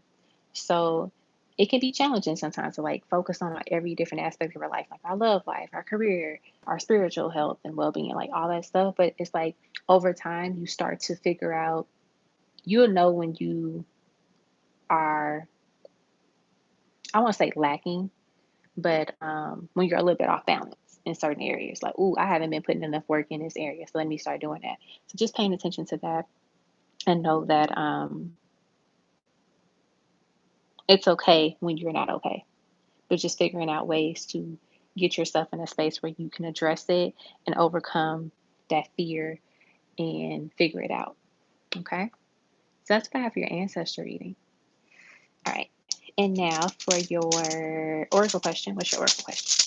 So it can be challenging sometimes to like focus on every different aspect of our life, like our love life, our career, our spiritual health and well-being, like all that stuff. But it's like over time, you start to figure out, you'll know when you are, I won't say lacking, but when you're a little bit off balance in certain areas, like, ooh, I haven't been putting enough work in this area, so let me start doing that. So just paying attention to that, and know that it's okay when you're not okay, but just figuring out ways to get yourself in a space where you can address it and overcome that fear and figure it out. Okay. So that's what I have for your ancestral reading. All right. And now for your oracle question. What's your oracle question?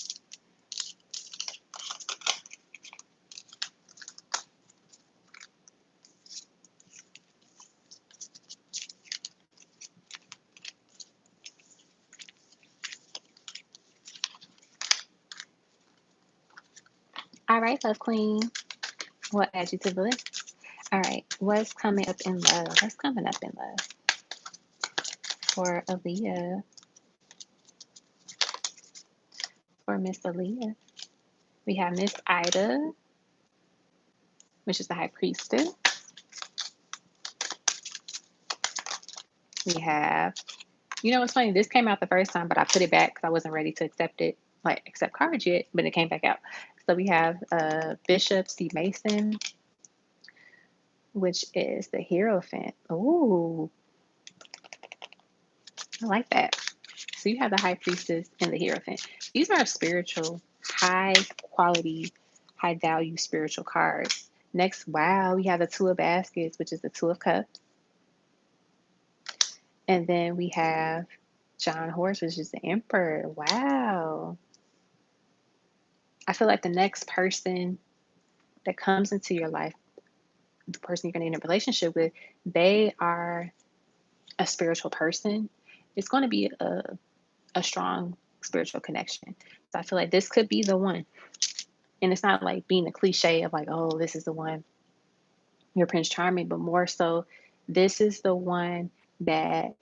All right, love queen. We'll add you to the list. All right. What's coming up in love? What's coming up in love for Aaliyah? For Miss Aaliyah, we have Miss Ida, which is the High Priestess. We have, what's funny? This came out the first time, but I put it back because I wasn't ready to accept cards yet, but it came back out. So we have Bishop C. Mason, which is the Hierophant. Ooh, I like that. So you have the High Priestess and the Hierophant. These are spiritual, high quality, high value spiritual cards. Next, wow, we have the Two of Baskets, which is the Two of Cups. And then we have John Horse, which is the Emperor. Wow. I feel like the next person that comes into your life, the person you're going to get in a relationship with, they are a spiritual person. It's going to be a strong spiritual connection. So I feel like this could be the one. And it's not like being a cliche of like, oh, this is the one, you're Prince Charming, but more so, this is the one that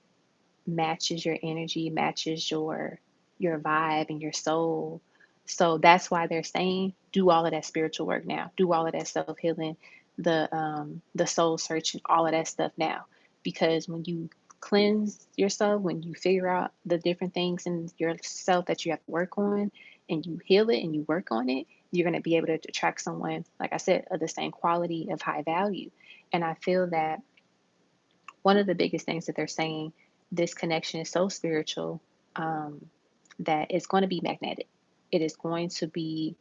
matches your energy, matches your vibe and your soul. So that's why they're saying do all of that spiritual work now. Do all of that self-healing, the soul searching, all of that stuff now. Because when you cleanse yourself, when you figure out the different things in yourself that you have to work on and you heal it and you work on it, you're going to be able to attract someone, like I said, of the same quality, of high value. And I feel that one of the biggest things that they're saying, this connection is so spiritual, that it's going to be magnetic. It is going to be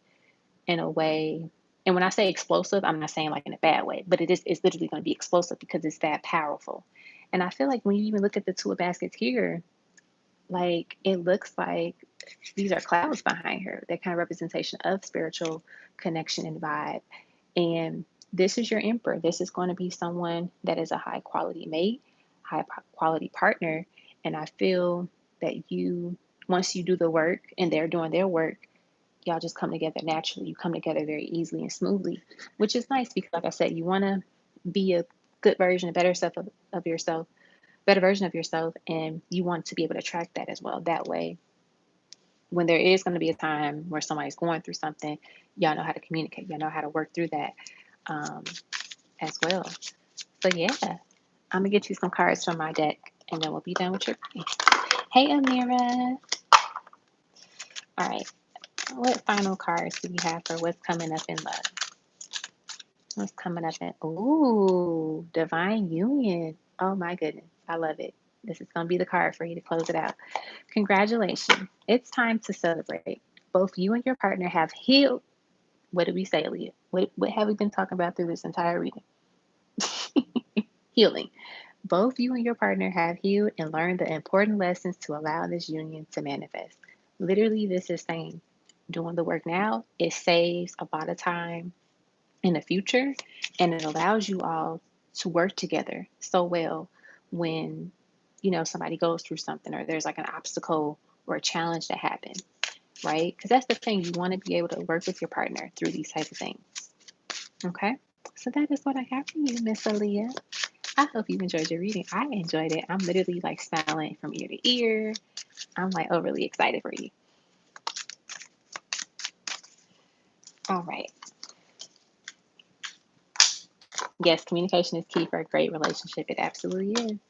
in a way, and when I say explosive, I'm not saying like in a bad way, but it's literally going to be explosive because it's that powerful. And I feel like when you even look at the two of baskets here, like it looks like these are clouds behind her, that kind of representation of spiritual connection and vibe. And this is your emperor. This is going to be someone that is a high quality mate, high quality partner. And I feel that once you do the work and they're doing their work, y'all just come together naturally. You come together very easily and smoothly, which is nice because, like I said, you want to be a good version, a better self of yourself, better version of yourself, and you want to be able to attract that as well. That way, when there is going to be a time where somebody's going through something, y'all know how to communicate. Y'all know how to work through that, as well. So yeah, I'm gonna get you some cards from my deck, and then we'll be done with your reading. Hey, Amira. All right. What final cards do we have for what's coming up in love? What's coming up in, ooh, divine union. Oh my goodness. I love it. This is going to be the card for you to close it out. Congratulations. It's time to celebrate. Both you and your partner have healed. What did we say, Aaliyah? What have we been talking about through this entire reading? Healing. Both you and your partner have healed and learned the important lessons to allow this union to manifest. Literally, this is saying doing the work now, it saves a lot of time in the future, and it allows you all to work together so well when somebody goes through something or there's like an obstacle or a challenge that happens, right? Because that's the thing, you want to be able to work with your partner through these types of things. Okay, so that is what I got for you, Miss Aaliyah. I hope you enjoyed your reading. I enjoyed it. I'm literally like smiling from ear to ear. I'm like overly excited for you. All right. Yes, communication is key for a great relationship. It absolutely is. And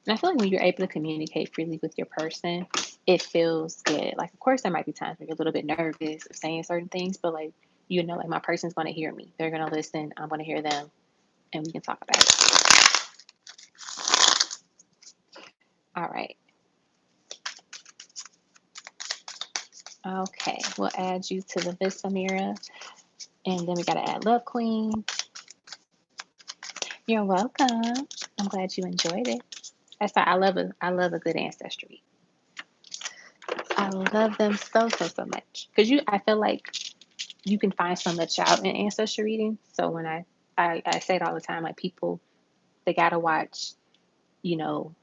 I feel like when you're able to communicate freely with your person, it feels good. Like, of course, there might be times where you're a little bit nervous of saying certain things, but like, like my person's going to hear me. They're going to listen. I'm going to hear them, and we can talk about it. All right. Okay. We'll add you to the list, Amira. And then we got to add Love Queen. You're welcome. I'm glad you enjoyed it. That's why I love a good ancestry. I love them so much because I feel like you can find so much out in ancestry reading. So when I say it all the time, like people, they gotta watch, healing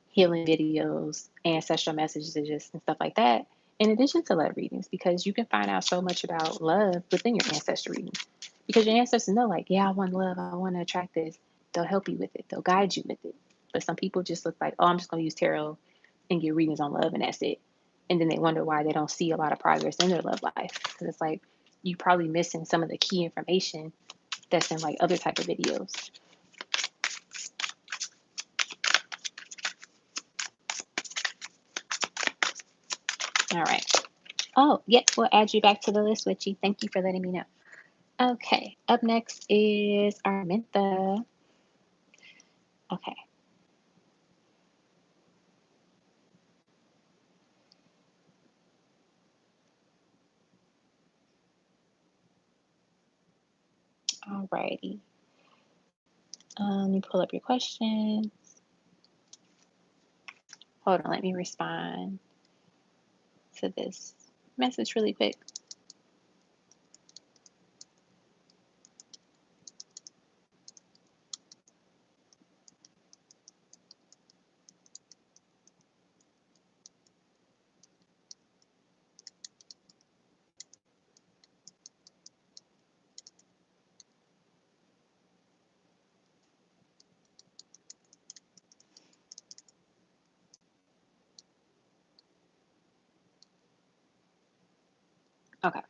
videos, ancestral messages, and stuff like that. In addition to love readings, because you can find out so much about love within your ancestry reading. Because your ancestors know, like, yeah, I want love, I want to attract this. They'll help you with it. They'll guide you with it. But some people just look like, oh, I'm just going to use tarot and get readings on love, and that's it. And then they wonder why they don't see a lot of progress in their love life. Because it's like you probably missing some of the key information that's in like other type of videos. All right. Oh, yep. We'll add you back to the list, Witchy. Thank you for letting me know. Okay. Up next is Arminta. Okay. Alrighty. Let me pull up your question. Hold on, let me respond to this message really quick. Okay.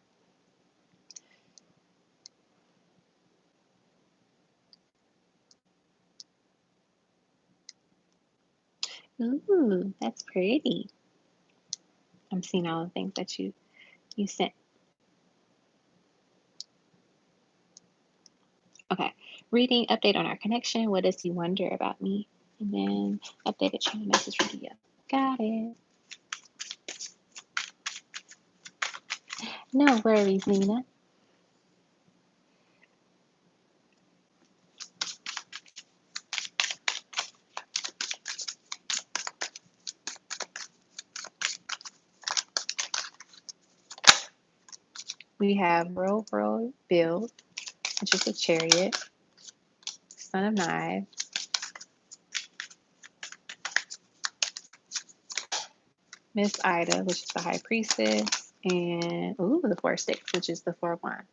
Ooh, that's pretty. I'm seeing all the things that you sent. Okay. Reading update on our connection. What does he wonder about me? And then updated channel message video. Got it. No worries, Nina. We have World Build, which is the Chariot, Son of Knives, Miss Ida, which is the High Priestess, and the Four Sticks, which is the Four Wands.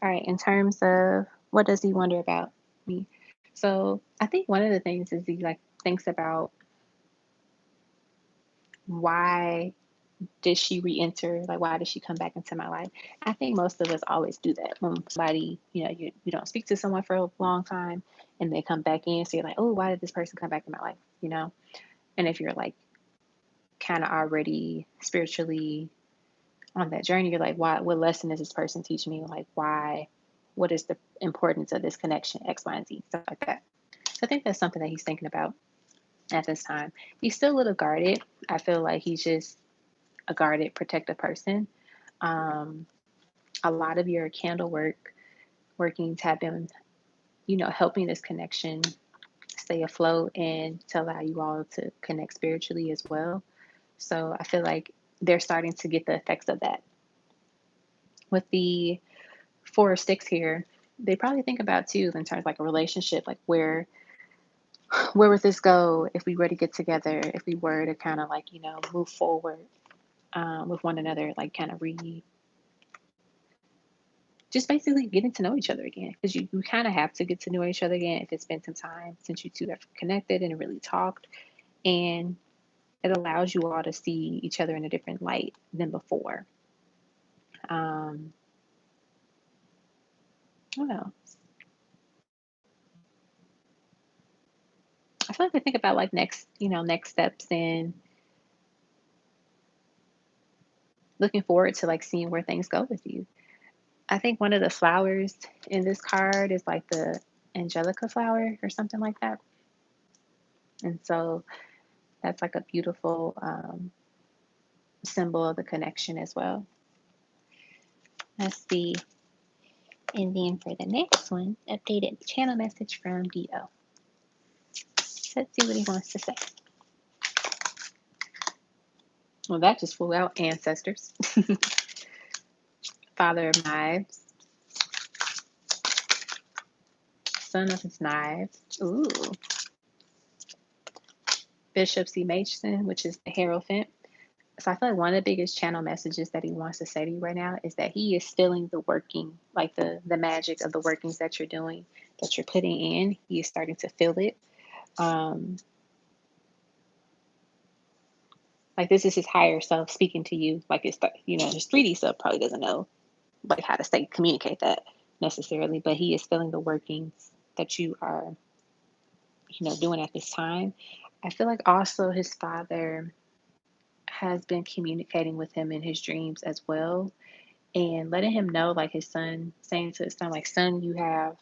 All right, in terms of what does he wonder about me? So I think one of the things is he thinks about why did she re-enter? Like, why did she come back into my life? I think most of us always do that when somebody, you don't speak to someone for a long time and they come back in. So you're like, oh, why did this person come back in my life? And if you're like kind of already spiritually on that journey, you're like, what lesson is this person teaching me? Like, why? What is the importance of this connection? X, Y, and Z, stuff like that. So I think that's something that he's thinking about at this time. He's still a little guarded. I feel like he's just a guarded, protective person. A lot of your candle workings have been, helping this connection stay afloat and to allow you all to connect spiritually as well. So I feel like they're starting to get the effects of that. With the Four of Sticks here, they probably think about too in terms of like a relationship, like where would this go if we were to get together, if we were to kind of move forward with one another, like kind of just basically getting to know each other again, because you kind of have to get to know each other again if it's been some time since you two have connected and really talked, and it allows you all to see each other in a different light than before. What else? I feel like I think about like next steps and looking forward to like seeing where things go with you. I think one of the flowers in this card is like the Angelica flower or something like that. And so that's like a beautiful symbol of the connection as well. Let's see. And then for the next one, updated channel message from D.O. Let's see what he wants to say. Well, that just flew out. Ancestors. Father of Knives. Son of his Knives. Ooh. Bishop C. Mason, which is the Hierophant. So I feel like one of the biggest channel messages that he wants to say to you right now is that he is feeling the working, like the magic of the workings that you're doing, that you're putting in. He is starting to feel it. Like this is his higher self speaking to you. Like it's, his 3D self probably doesn't know like how to communicate that necessarily, but he is feeling the workings that you are, doing at this time. I feel like also his father has been communicating with him in his dreams as well, and letting him know, like his son, saying to his son, like, son, you have,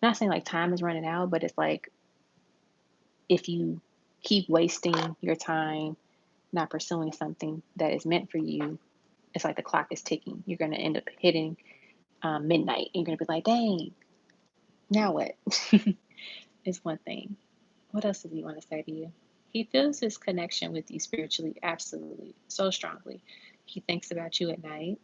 not saying like time is running out, but it's like if you keep wasting your time not pursuing something that is meant for you, it's like the clock is ticking. You're going to end up hitting midnight. And you're going to be like, dang, now what? Is one thing. What else does he want to say to you? He feels his connection with you spiritually, absolutely, so strongly. He thinks about you at night.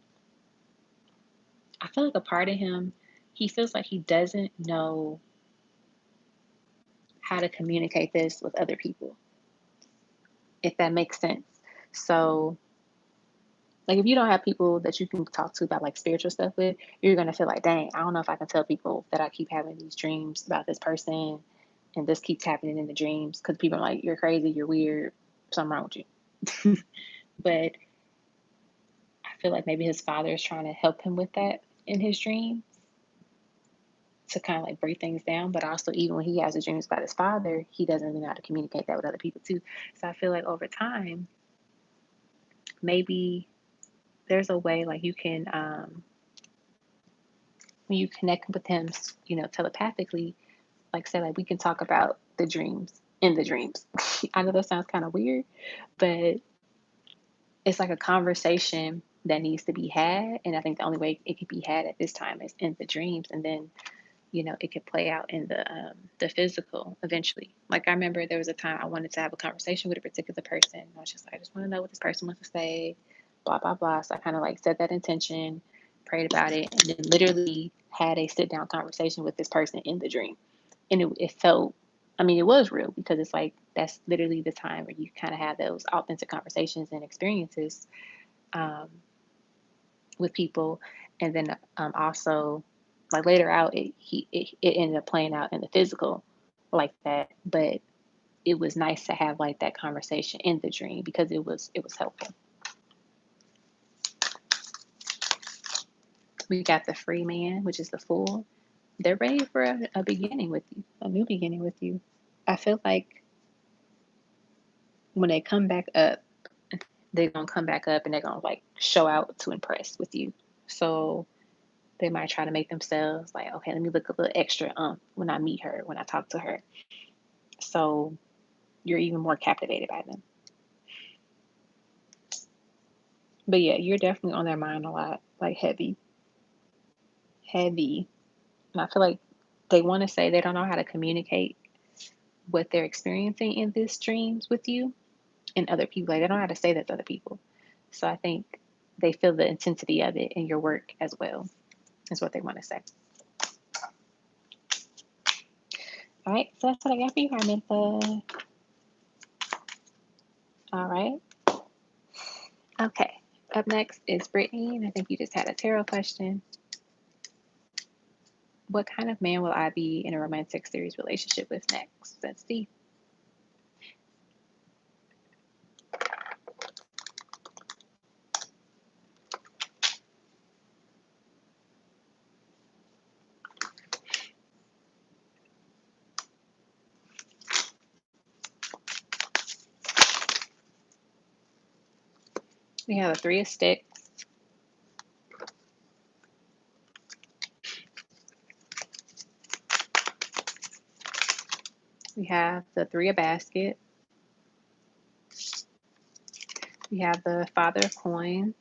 I feel like a part of him, he feels like he doesn't know how to communicate this with other people, if that makes sense. So, like, if you don't have people that you can talk to about like spiritual stuff with, you're gonna feel like, dang, I don't know if I can tell people that I keep having these dreams about this person, and this keeps happening in the dreams, because people are like, you're crazy, you're weird, something wrong with you. But I feel like maybe his father is trying to help him with that in his dream to kind of like break things down. But also, even when he has the dreams about his father, he doesn't really know how to communicate that with other people too. So I feel like over time, maybe there's a way like you can, when you connect with him, telepathically, like say like we can talk about the dreams in the dreams. I know that sounds kind of weird, but it's like a conversation that needs to be had. And I think the only way it could be had at this time is in the dreams. And then, it could play out in the physical eventually. Like I remember there was a time I wanted to have a conversation with a particular person. I was just like, I just want to know what this person wants to say, blah, blah, blah. So I kind of like set that intention, prayed about it, and then literally had a sit down conversation with this person in the dream. And it felt, it was real because it's like that's literally the time where you kind of have those authentic conversations and experiences with people. And then also, like later out, it ended up playing out in the physical like that. But it was nice to have like that conversation in the dream because it was helpful. We got the free man, which is the fool. They're ready for a beginning with you, a new beginning with you. I feel like when they come back up, they're going to come back up and they're going to like show out to impress with you. So they might try to make themselves like, okay, let me look a little extra when I meet her, when I talk to her. So you're even more captivated by them. But yeah, you're definitely on their mind a lot, like heavy. And I feel like they want to say they don't know how to communicate what they're experiencing in these dreams with you and other people. Like they don't know how to say that to other people. So I think they feel the intensity of it in your work as well, is what they want to say. All right, so that's what I got for you, Armintha. All right. Okay, up next is Brittany, and I think you just had a tarot question. What kind of man will I be in a romantic series relationship with next? Let's see. We have a 3 of Sticks. We have the 3 of Baskets. We have the Father of Coins.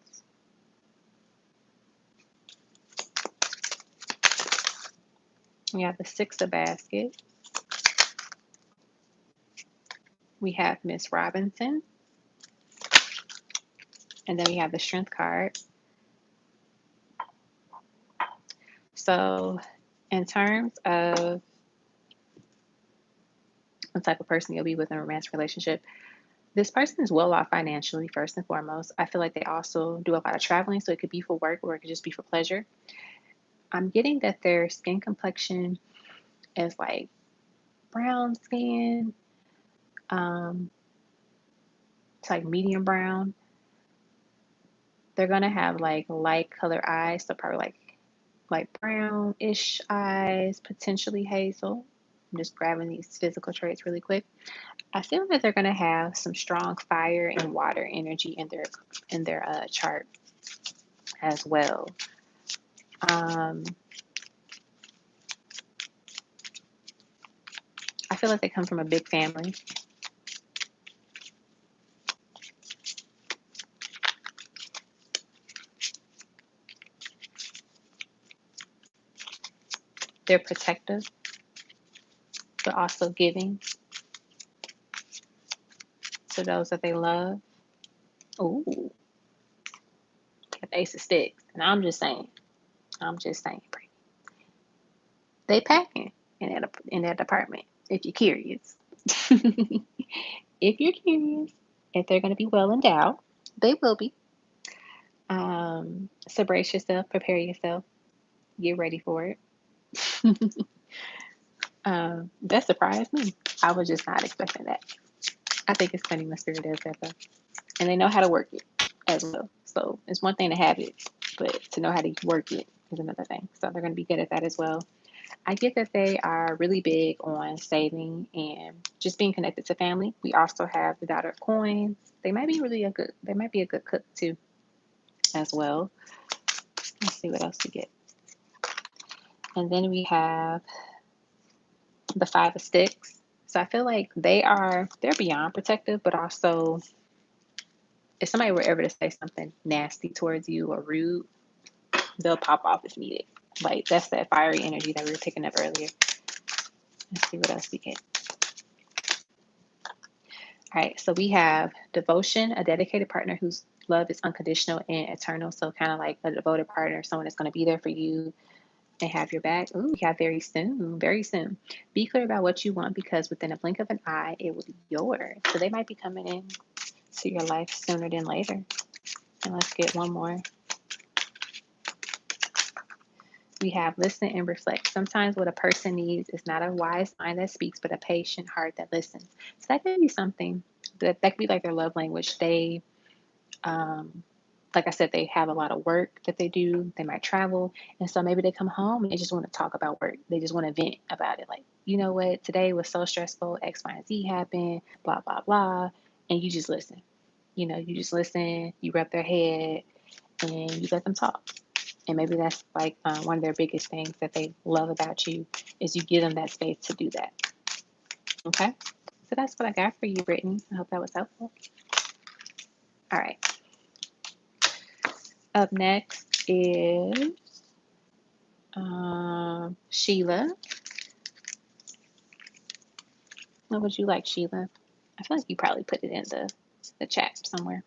We have the 6 of Baskets. We have Miss Robinson. And then we have the Strength card. So in terms of what type of person you'll be with in a romantic relationship, this person is well off financially, first and foremost. I feel like they also do a lot of traveling, so it could be for work or it could just be for pleasure. I'm getting that their skin complexion is like brown skin. It's like medium brown. They're gonna have like light color eyes, so probably like brownish eyes, potentially hazel. I'm just grabbing these physical traits really quick. I feel that they're gonna have some strong fire and water energy in their chart as well. I feel like they come from a big family. They're protective, but also giving to those that they love. Ooh, got the Ace of Sticks. And I'm just saying, they packing in that department, if you're curious. If you're curious, if they're going to be well endowed, they will be. So brace yourself, prepare yourself, get ready for it. That surprised me. I was just not expecting that. I think it's funny when Spirit does that though. And they know how to work it as well. So it's one thing to have it, but to know how to work it is another thing. So they're going to be good at that as well. I get that they are really big on saving and just being connected to family. We also have the Daughter of Coins. They might be a good cook too as well. Let's see what else we get. And then we have the Five of Sticks. So I feel like they're beyond protective, but also if somebody were ever to say something nasty towards you or rude, they'll pop off if needed. Like that's that fiery energy that we were picking up earlier. Let's see what else we get. All right, so we have devotion, a dedicated partner whose love is unconditional and eternal. So kind of like a devoted partner, someone that's going to be there for you and have your back. Ooh, we have very soon, very soon. Be clear about what you want because within a blink of an eye, it will be yours. So they might be coming in to your life sooner than later. And let's get one more. We have listen and reflect. Sometimes what a person needs is not a wise mind that speaks, but a patient heart that listens. So that could be something that could be like their love language. They, like I said, they have a lot of work that they do. They might travel. And so maybe they come home and they just want to talk about work. They just want to vent about it. Like, you know what? Today was so stressful. X, Y, and Z happened, blah, blah, blah. And you just listen. You know, you just listen, you rub their head, and you let them talk. And maybe that's like one of their biggest things that they love about you is you give them that space to do that. Okay? So that's what I got for you, Brittany. I hope that was helpful. All right. Up next is Sheila. What would you like, Sheila? I feel like you probably put it in the chat somewhere.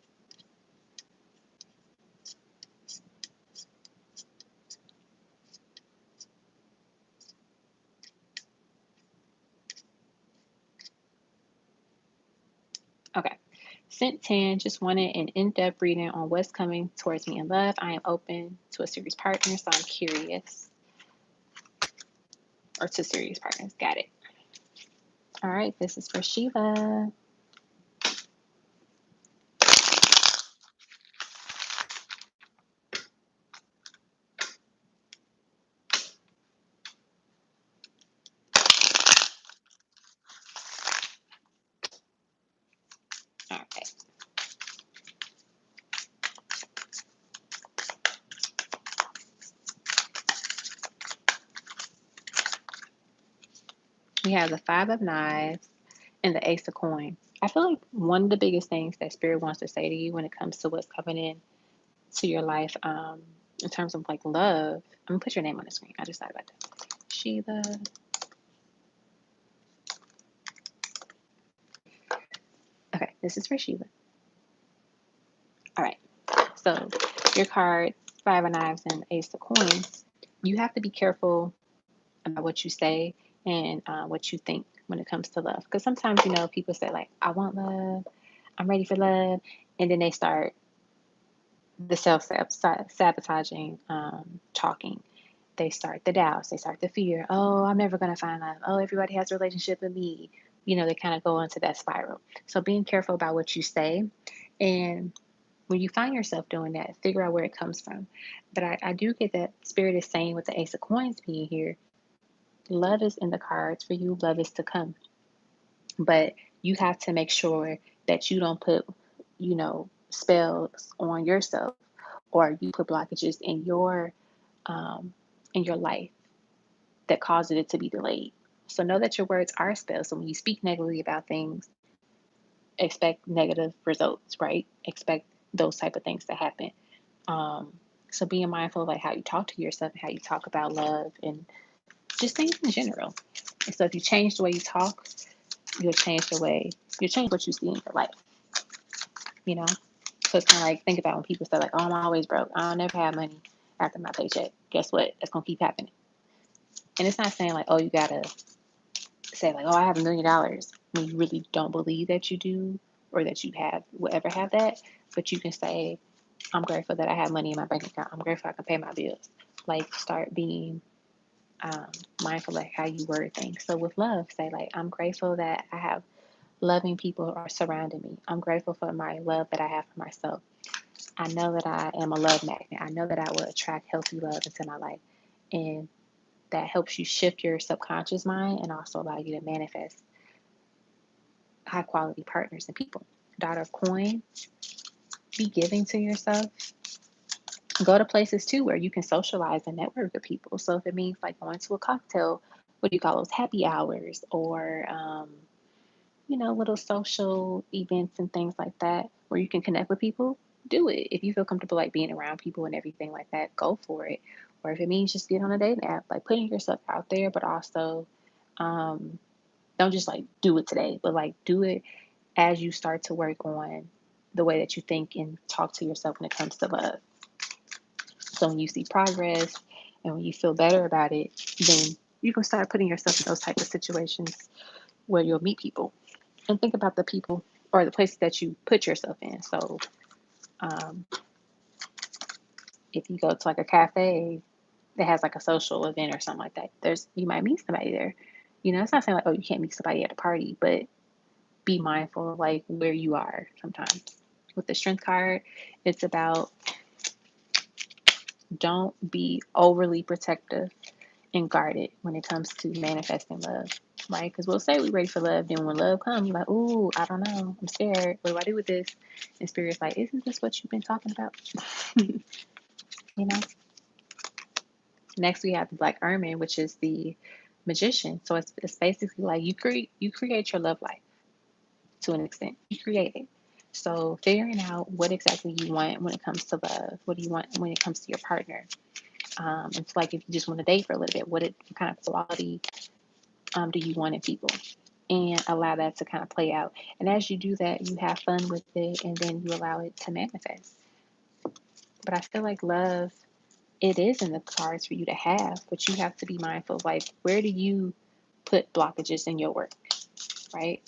Okay. Sent 10, just wanted an in-depth reading on what's coming towards me in love. I am open to a serious partner, so I'm curious. Or to serious partners. Got it. All right, this is for Sheila. All right. We have the Five of Knives and the Ace of Coins. I feel like one of the biggest things that Spirit wants to say to you when it comes to what's coming in to your life, in terms of like love. I'm gonna put your name on the screen. I just thought about that. Sheila. Okay, this is for Sheila. All right. So your cards, Five of Knives and Ace of Coins. You have to be careful about what you say and what you think when it comes to love. Because sometimes, people say like, I want love, I'm ready for love. And then they start the self-sabotaging talking. They start the doubts. They start the fear. Oh, I'm never going to find love. Oh, everybody has a relationship with me. They kind of go into that spiral. So being careful about what you say. And when you find yourself doing that, figure out where it comes from. But I do get that Spirit is saying with the Ace of Coins being here, love is in the cards for you. Love is to come. But you have to make sure that you don't put, spells on yourself or you put blockages in your life that causes it to be delayed. So know that your words are spells. So when you speak negatively about things, expect negative results, right? Expect those type of things to happen. So being mindful of like how you talk to yourself and how you talk about love and just things in general. And so if you change the way you talk, you'll change what you see in your life, So it's kind of like, think about when people say like, oh, I'm always broke. I'll never have money after my paycheck. Guess what? That's going to keep happening. And it's not saying like, oh, you got to say like, oh, I have $1 million when you really don't believe that you do or that you will ever have that. But you can say, I'm grateful that I have money in my bank account. I'm grateful I can pay my bills. Like, start being mindful of how you word things. So with love, say like, I'm grateful that I have loving people are surrounding me. I'm grateful for my love that I have for myself. I know that I am a love magnet. I know that I will attract healthy love into my life. And that helps you shift your subconscious mind and also allow you to manifest high quality partners and people. Daughter of Coin, be giving to yourself. Go to places too where you can socialize and network with people. So if it means like going to a cocktail, what do you call those, happy hours, or little social events and things like that where you can connect with people, do it. If you feel comfortable like being around people and everything like that, go for it. Or if it means just get on a dating app, like putting yourself out there, but also um, don't just like do it today, but like do it as you start to work on the way that you think and talk to yourself when it comes to love. So when you see progress and when you feel better about it, then you can start putting yourself in those type of situations where you'll meet people. And think about the people or the places that you put yourself in. So um, if you go to like a cafe that has like a social event or something like that, you might meet somebody there. It's not saying like, oh, you can't meet somebody at a party, but be mindful of like where you are sometimes. With the strength card, it's about don't be overly protective and guarded when it comes to manifesting love, right? Because we'll say we're ready for love, then when love comes, you're like, ooh, I don't know, I'm scared. What do I do with this? And Spirit's like, isn't this what you've been talking about? you know. Next, we have the Black Ermine, which is the Magician. So it's basically like you create your love life to an extent. You create it. So figuring out what exactly you want when it comes to love. What do you want when it comes to your partner? It's like if you just want to date for a little bit, what kind of quality do you want in people? And allow that to kind of play out. And as you do that, you have fun with it and then you allow it to manifest. But I feel like love, it is in the cards for you to have, but you have to be mindful of like, where do you put blockages in your work, right?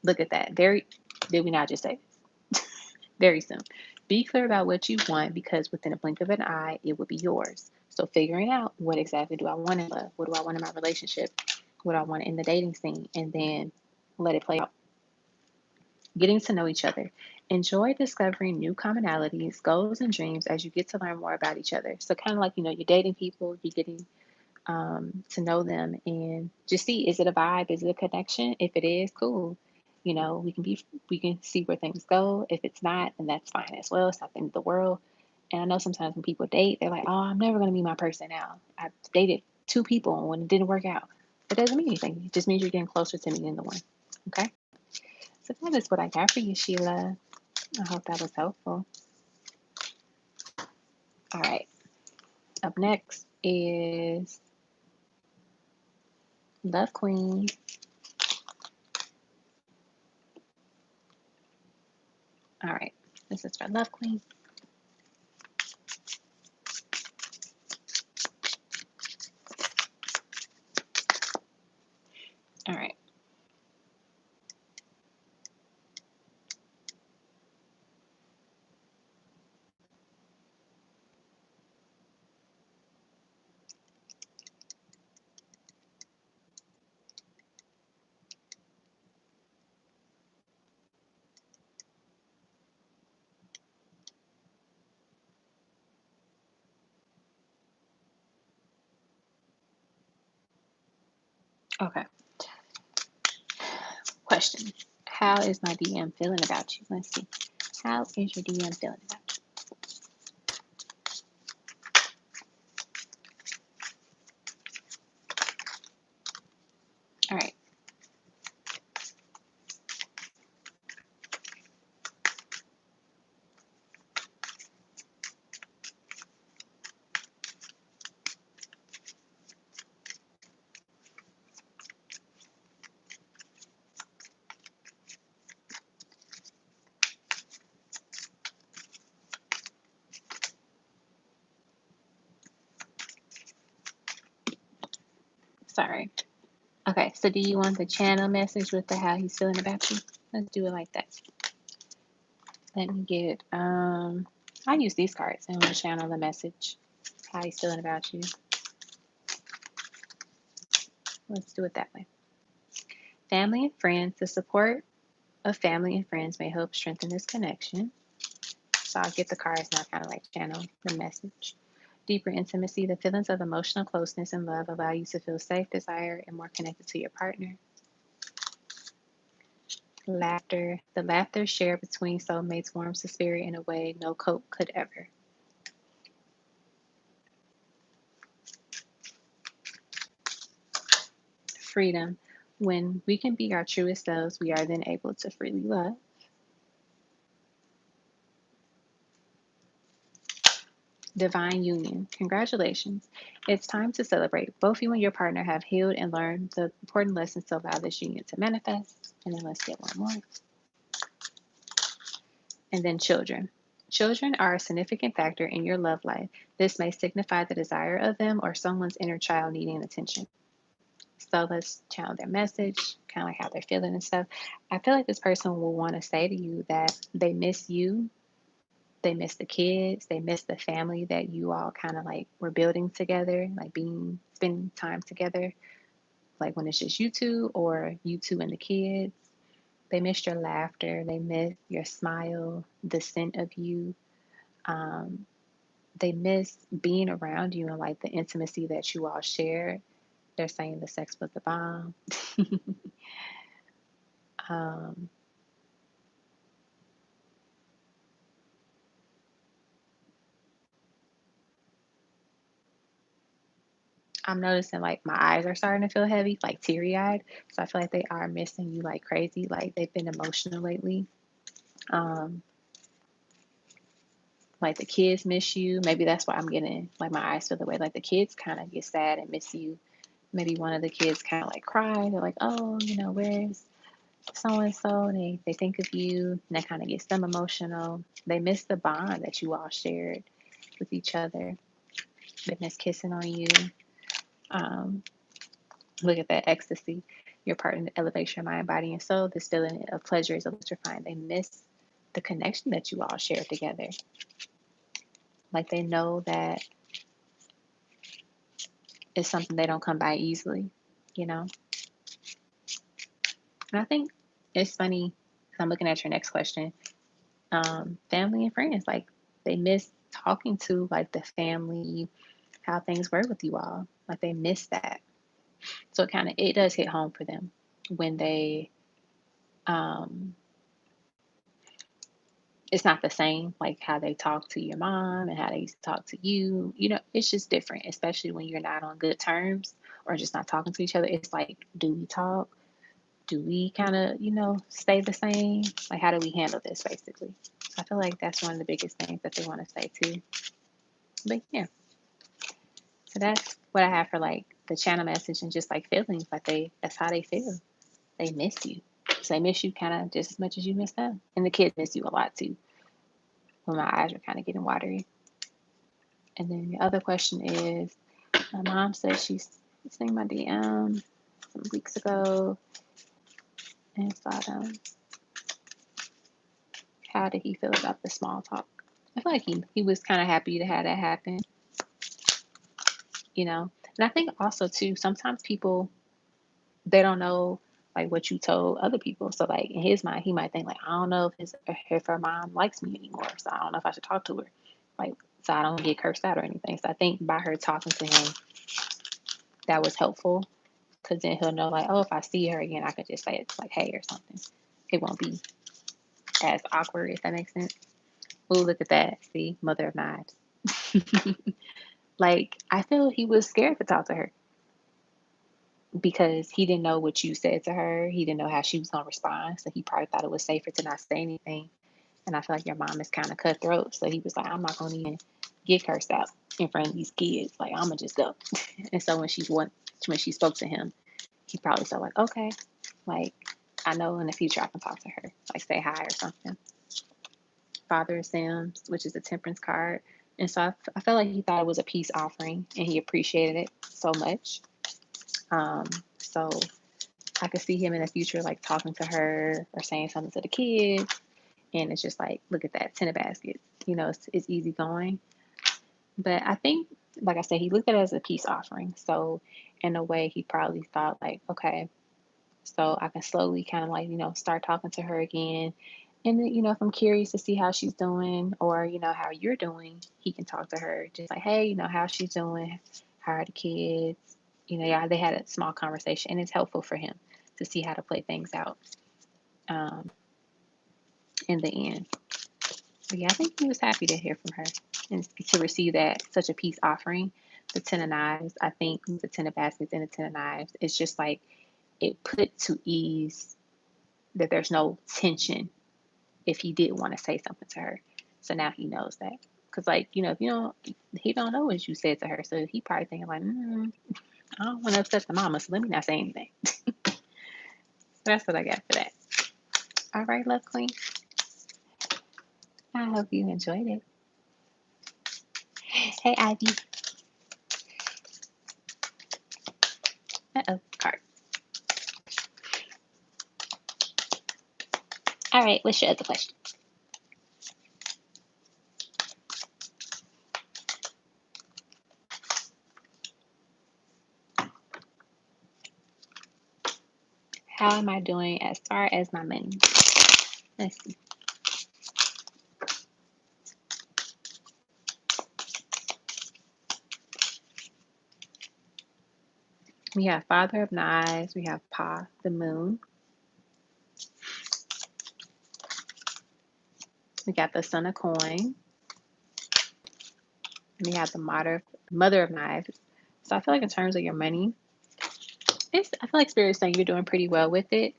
Look at that. Did we not just say this? Very soon. Be clear about what you want because within a blink of an eye, it will be yours. So figuring out what exactly do I want in love? What do I want in my relationship? What do I want in the dating scene? And then let it play out. Getting to know each other. Enjoy discovering new commonalities, goals, and dreams as you get to learn more about each other. So kind of like, you're dating people, you're getting to know them and just see, is it a vibe? Is it a connection? If it is, cool. We can see where things go. If it's not, then that's fine as well. It's not the end of the world. And I know sometimes when people date, they're like, oh, I'm never going to meet my person now. I dated 2 people and when it didn't work out. It doesn't mean anything. It just means you're getting closer to meeting the one. Okay? So that is what I got for you, Sheila. I hope that was helpful. All right. Up next is Love Queen. All right. This is for Love Queen. All right. Okay. Question. How is my DM feeling about you? Let's see. How is your DM feeling about you? All right. Sorry. Okay. So do you want the channel message with the how he's feeling about you? Let's do it like that. Let me get, I use these cards and we'll channel the message. How he's feeling about you. Let's do it that way. Family and friends. The support of family and friends may help strengthen this connection. So I'll get the cards now, kind of like channel the message. Deeper intimacy, the feelings of emotional closeness and love allow you to feel safe, desired, and more connected to your partner. Laughter, the laughter shared between soulmates warms the spirit in a way no coat could ever. Freedom, when we can be our truest selves, we are then able to freely love. Divine union. Congratulations. It's time to celebrate. Both you and your partner have healed and learned the important lessons to allow this union to manifest. And then let's get one more. And then children. Children are a significant factor in your love life. This may signify the desire of them or someone's inner child needing attention. So let's channel their message, kind of like how they're feeling and stuff. I feel like this person will want to say to you that they miss you. They miss the kids. They miss the family that you all kind of like were building together, like spending time together, like when it's just you two or you two and the kids. They miss your laughter. They miss your smile, the scent of you. They miss being around you and like the intimacy that you all shared. They're saying the sex was the bomb. um, I'm noticing like my eyes are starting to feel heavy, like teary eyed. So I feel like they are missing you like crazy. Like they've been emotional lately. Um, like the kids miss you. Maybe that's why I'm getting like my eyes feel the way. Like the kids kind of get sad and miss you. Maybe one of the kids kind of like cry. They're like, oh, where's so and so? And they think of you, and that kind of gets them emotional. They miss the bond that you all shared with each other. They miss kissing on you. Um, Look at that ecstasy. Your partner elevates your mind, body, and soul. This feeling of pleasure is electrifying. They miss the connection that you all share together. Like they know that it's something they don't come by easily, you know? And I think it's funny, 'cause I'm looking at your next question. Family and friends, like they miss talking to like the family, how things were with you all. Like they miss that. So it does hit home for them when they um it's not the same, like how they talk to your mom and how they used to talk to you. It's just different, especially when you're not on good terms or just not talking to each other. It's like, do we talk? Do we kind of, stay the same? Like, how do we handle this, basically? So I feel like that's one of the biggest things that they want to say too. But yeah, so that's what I have for like the channel message and just like feelings. Like that's how they feel. They miss you. So they miss you kind of just as much as you miss them. And the kids miss you a lot too. When my eyes are kind of getting watery. And then the other question is, my mom said she's seen my DM some weeks ago and thought, how did he feel about the small talk? I feel like he was kind of happy to have that happen, And I think also too, sometimes people, they don't know like what you told other people. So like in his mind, he might think like, I don't know if her mom likes me anymore. So I don't know if I should talk to her. Like, so I don't get cursed out or anything. So I think by her talking to him, that was helpful. Because then he'll know like, oh, if I see her again, I could just say it's like, hey, or something. It won't be as awkward, if that makes sense. Oh, look at that. See, mother of knives. Like, I feel he was scared to talk to her because he didn't know what you said to her. He didn't know how she was going to respond. So he probably thought it was safer to not say anything. And I feel like your mom is kind of cutthroat. So he was like, I'm not going to even get cursed out in front of these kids. Like, I'm going to just go. And so when she spoke to him, he probably felt like, okay, like, I know in the future I can talk to her, like say hi or something. Father of Sims, which is a temperance card. And so I felt like he thought it was a peace offering and he appreciated it so much. So I could see him in the future, like talking to her or saying something to the kids. And it's just like, look at that, 10 of baskets. It's easy going. But I think, like I said, he looked at it as a peace offering. So in a way, he probably thought like, okay, so I can slowly kind of like, start talking to her again And then, if I'm curious to see how she's doing or, how you're doing, he can talk to her just like, hey, how she's doing, how are the kids? Yeah, they had a small conversation, and it's helpful for him to see how to play things out in the end. But yeah, I think he was happy to hear from her and to receive that such a peace offering. The 10 of knives, I think the 10 of baskets and the 10 of knives, it's just like it put to ease that there's no tension if he did want to say something to her. So now he knows that. Because, if he don't know what you said to her. So he probably thinking like, I don't want to upset the mama, so let me not say anything. So that's what I got for that. All right, love queen. I hope you enjoyed it. Hey, Ivy. Uh-oh, card. All right, what's your other question? How am I doing as far as my money? Let's see. We have Father of Knives. We have Pa, the Moon. We got the Son of Coin. We have the Mother of Knives. So I feel like in terms of your money, I feel like Spirit is saying you're doing pretty well with it.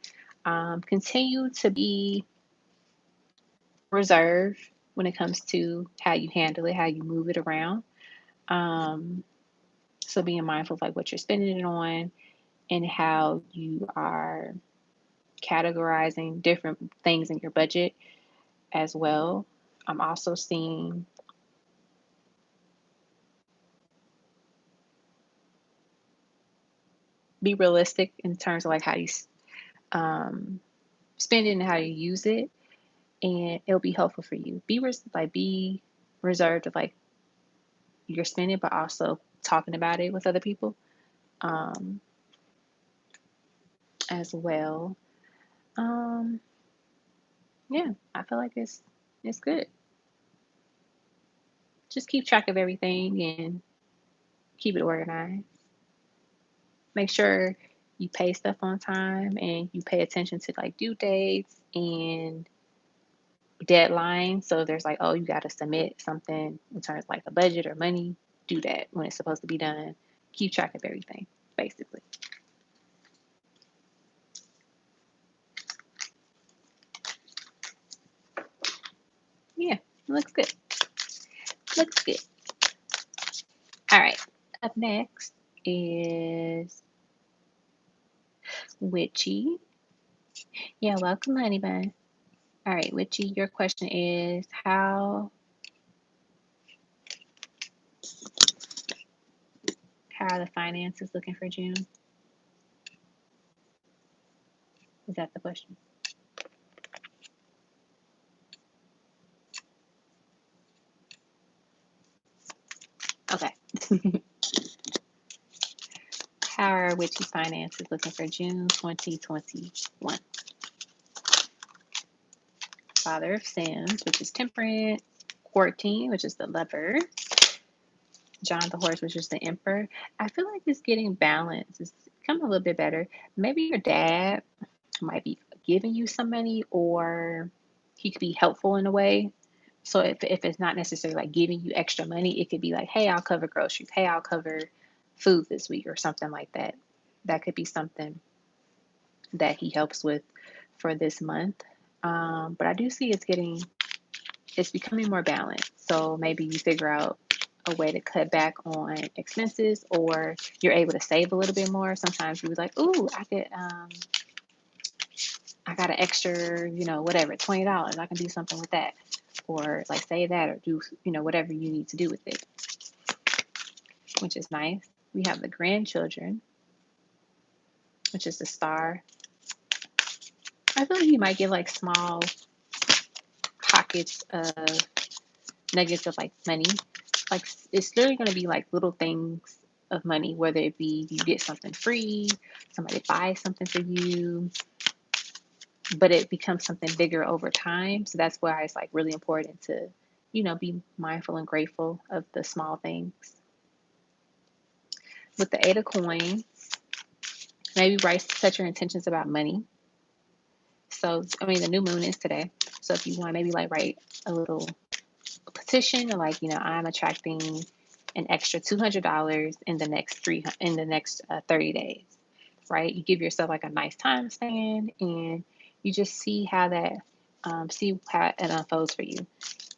Continue to be reserved when it comes to how you handle it, how you move it around. So being mindful of like what you're spending it on and how you are categorizing different things in your budget as well. I'm also seeing be realistic in terms of like how you spend it and how you use it, and it'll be helpful for you. Be reserved of like your spending, but also talking about it with other people as well. Yeah, I feel like it's good. Just keep track of everything and keep it organized. Make sure you pay stuff on time and you pay attention to like due dates and deadlines. So there's like, oh, you got to submit something in terms of like a budget or money. Do that when it's supposed to be done. Keep track of everything, basically. Yeah, looks good. Looks good. All right. Up next is Witchy. Yeah, welcome, honey bun. All right, Witchy, your question is how are the finances looking for June? Is that the question? Okay. How are Witchy's finances looking for June 2021? Father of Sins, which is Temperance. 14, which is the Lover. John the Horse, which is the Emperor. I feel like it's getting balanced. It's becoming a little bit better. Maybe your dad might be giving you some money, or he could be helpful in a way. So if it's not necessarily like giving you extra money, it could be like, hey, I'll cover groceries. Hey, I'll cover food this week or something like that. That could be something that he helps with for this month. But I do see it's becoming more balanced. So maybe you figure out a way to cut back on expenses, or you're able to save a little bit more. Sometimes you're like, ooh, I got an extra, whatever, $20. I can do something with that, or like save that, or do, whatever you need to do with it, which is nice. We have the grandchildren, which is the Star. I feel like you might get like small pockets of nuggets of like money. Like it's literally going to be like little things of money, whether it be you get something free, somebody buys something for you, but it becomes something bigger over time. So that's why it's like really important to, be mindful and grateful of the small things. With the 8 of Coins, maybe set your intentions about money. So, the new moon is today. So if you want, maybe like write a little petition, or like, I'm attracting an extra $200 in the next 30 days, right? You give yourself like a nice time span, and you just see how that it unfolds for you.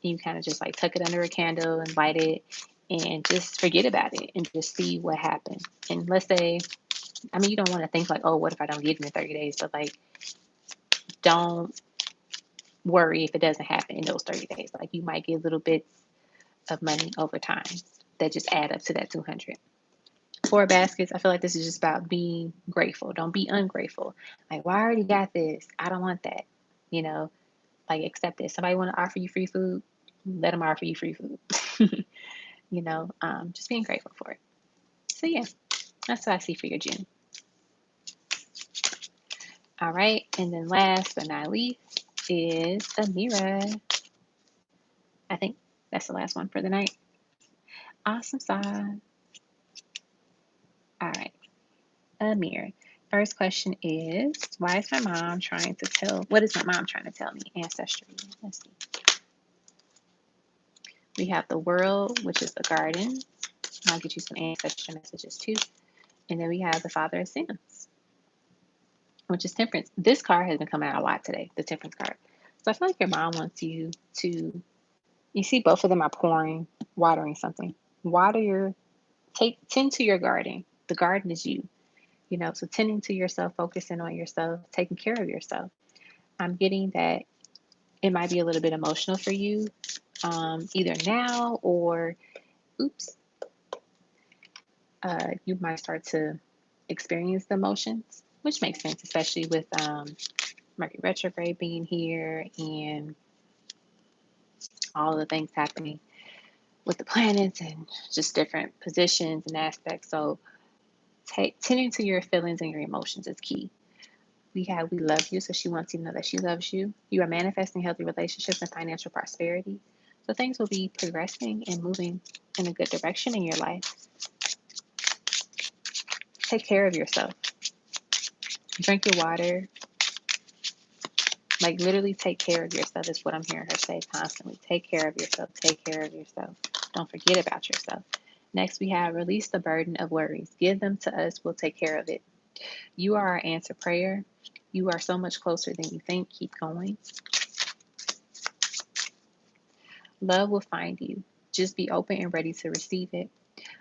And you kind of just like tuck it under a candle and light it, and just forget about it and just see what happens. And let's say, you don't want to think like, oh, what if I don't get it in 30 days? But like, don't worry if it doesn't happen in those 30 days. Like, you might get little bits of money over time that just add up to that 200. 4 baskets, I feel like this is just about being grateful. Don't be ungrateful. Like, well, I already got this. I don't want that. Like, accept it. Somebody want to offer you free food, let them offer you free food. Just being grateful for it. So yeah, that's what I see for your June. All right, and then last but not least is a mirror. I think that's the last one for the night. Awesome sauce. All right, a mirror. First question is, what is my mom trying to tell me ancestrally? Let's see. We have the world, which is the garden. I'll get you some ancestral messages too. And then we have the Father of Sins, which is temperance. This card has been coming out a lot today, the temperance card. So I feel like your mom wants you to, you see both of them are watering something. Tend to your garden. The garden is you. So tending to yourself, focusing on yourself, taking care of yourself. I'm getting that it might be a little bit emotional for you, either now or, you might start to experience the emotions, which makes sense, especially with Mercury retrograde being here and all the things happening with the planets and just different positions and aspects. So tending to your feelings and your emotions is key. We love you, so she wants you to know that she loves you. You are manifesting healthy relationships and financial prosperity. So things will be progressing and moving in a good direction in your life. Take care of yourself. Drink your water. Like, literally take care of yourself is what I'm hearing her say constantly. Take care of yourself. Take care of yourself. Don't forget about yourself. Next, we have release the burden of worries. Give them to us. We'll take care of it. You are our answer prayer. You are so much closer than you think. Keep going. Love will find you. Just be open and ready to receive it.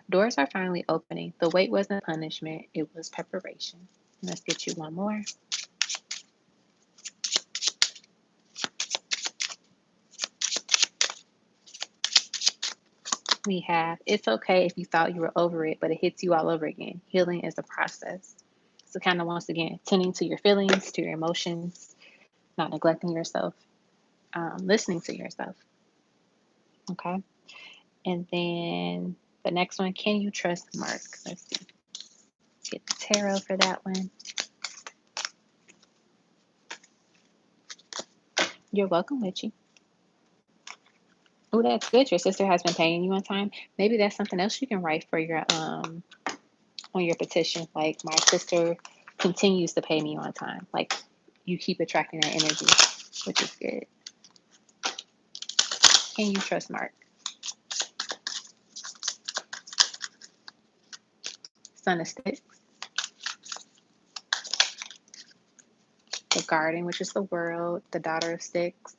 Doors are finally opening. The wait wasn't punishment. It was preparation. Let's get you one more. We have, it's okay if you thought you were over it, but it hits you all over again. Healing is a process. So kind of, once again, tending to your feelings, to your emotions, not neglecting yourself, listening to yourself. Okay. And then the next one, can you trust Mark? Let's see. Get the tarot for that one. You're welcome, Witchy. Oh, that's good. Your sister has been paying you on time. Maybe that's something else you can write for your on your petition. Like, my sister continues to pay me on time. Like, you keep attracting that energy, which is good. Can you trust Mark? Son of Sticks. The Garden, which is the world. The Daughter of Sticks.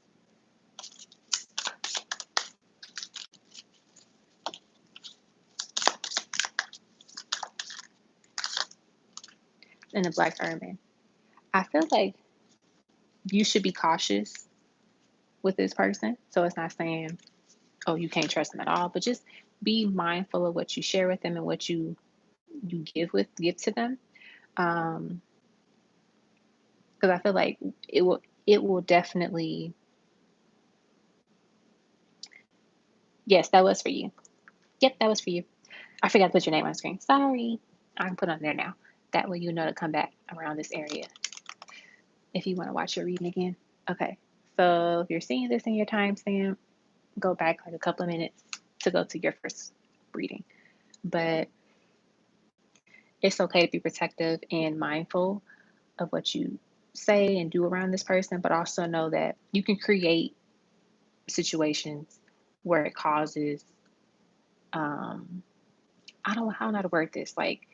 And the Black Ermine. I feel like you should be cautious with this person. So it's not saying, oh, you can't trust them at all, but just be mindful of what you share with them and what you give to them. Because I feel like it will definitely. Yes, that was for you. Yep, that was for you. I forgot to put your name on the screen. Sorry. I can put it on there now. That way you know to come back around this area. if you want to watch your reading again. Okay, so if you're seeing this in your timestamp, go back like a couple of minutes to go to your first reading. But it's okay to be protective and mindful of what you say and do around this person, but also know that you can create situations where it causes I don't know how to word this. Like,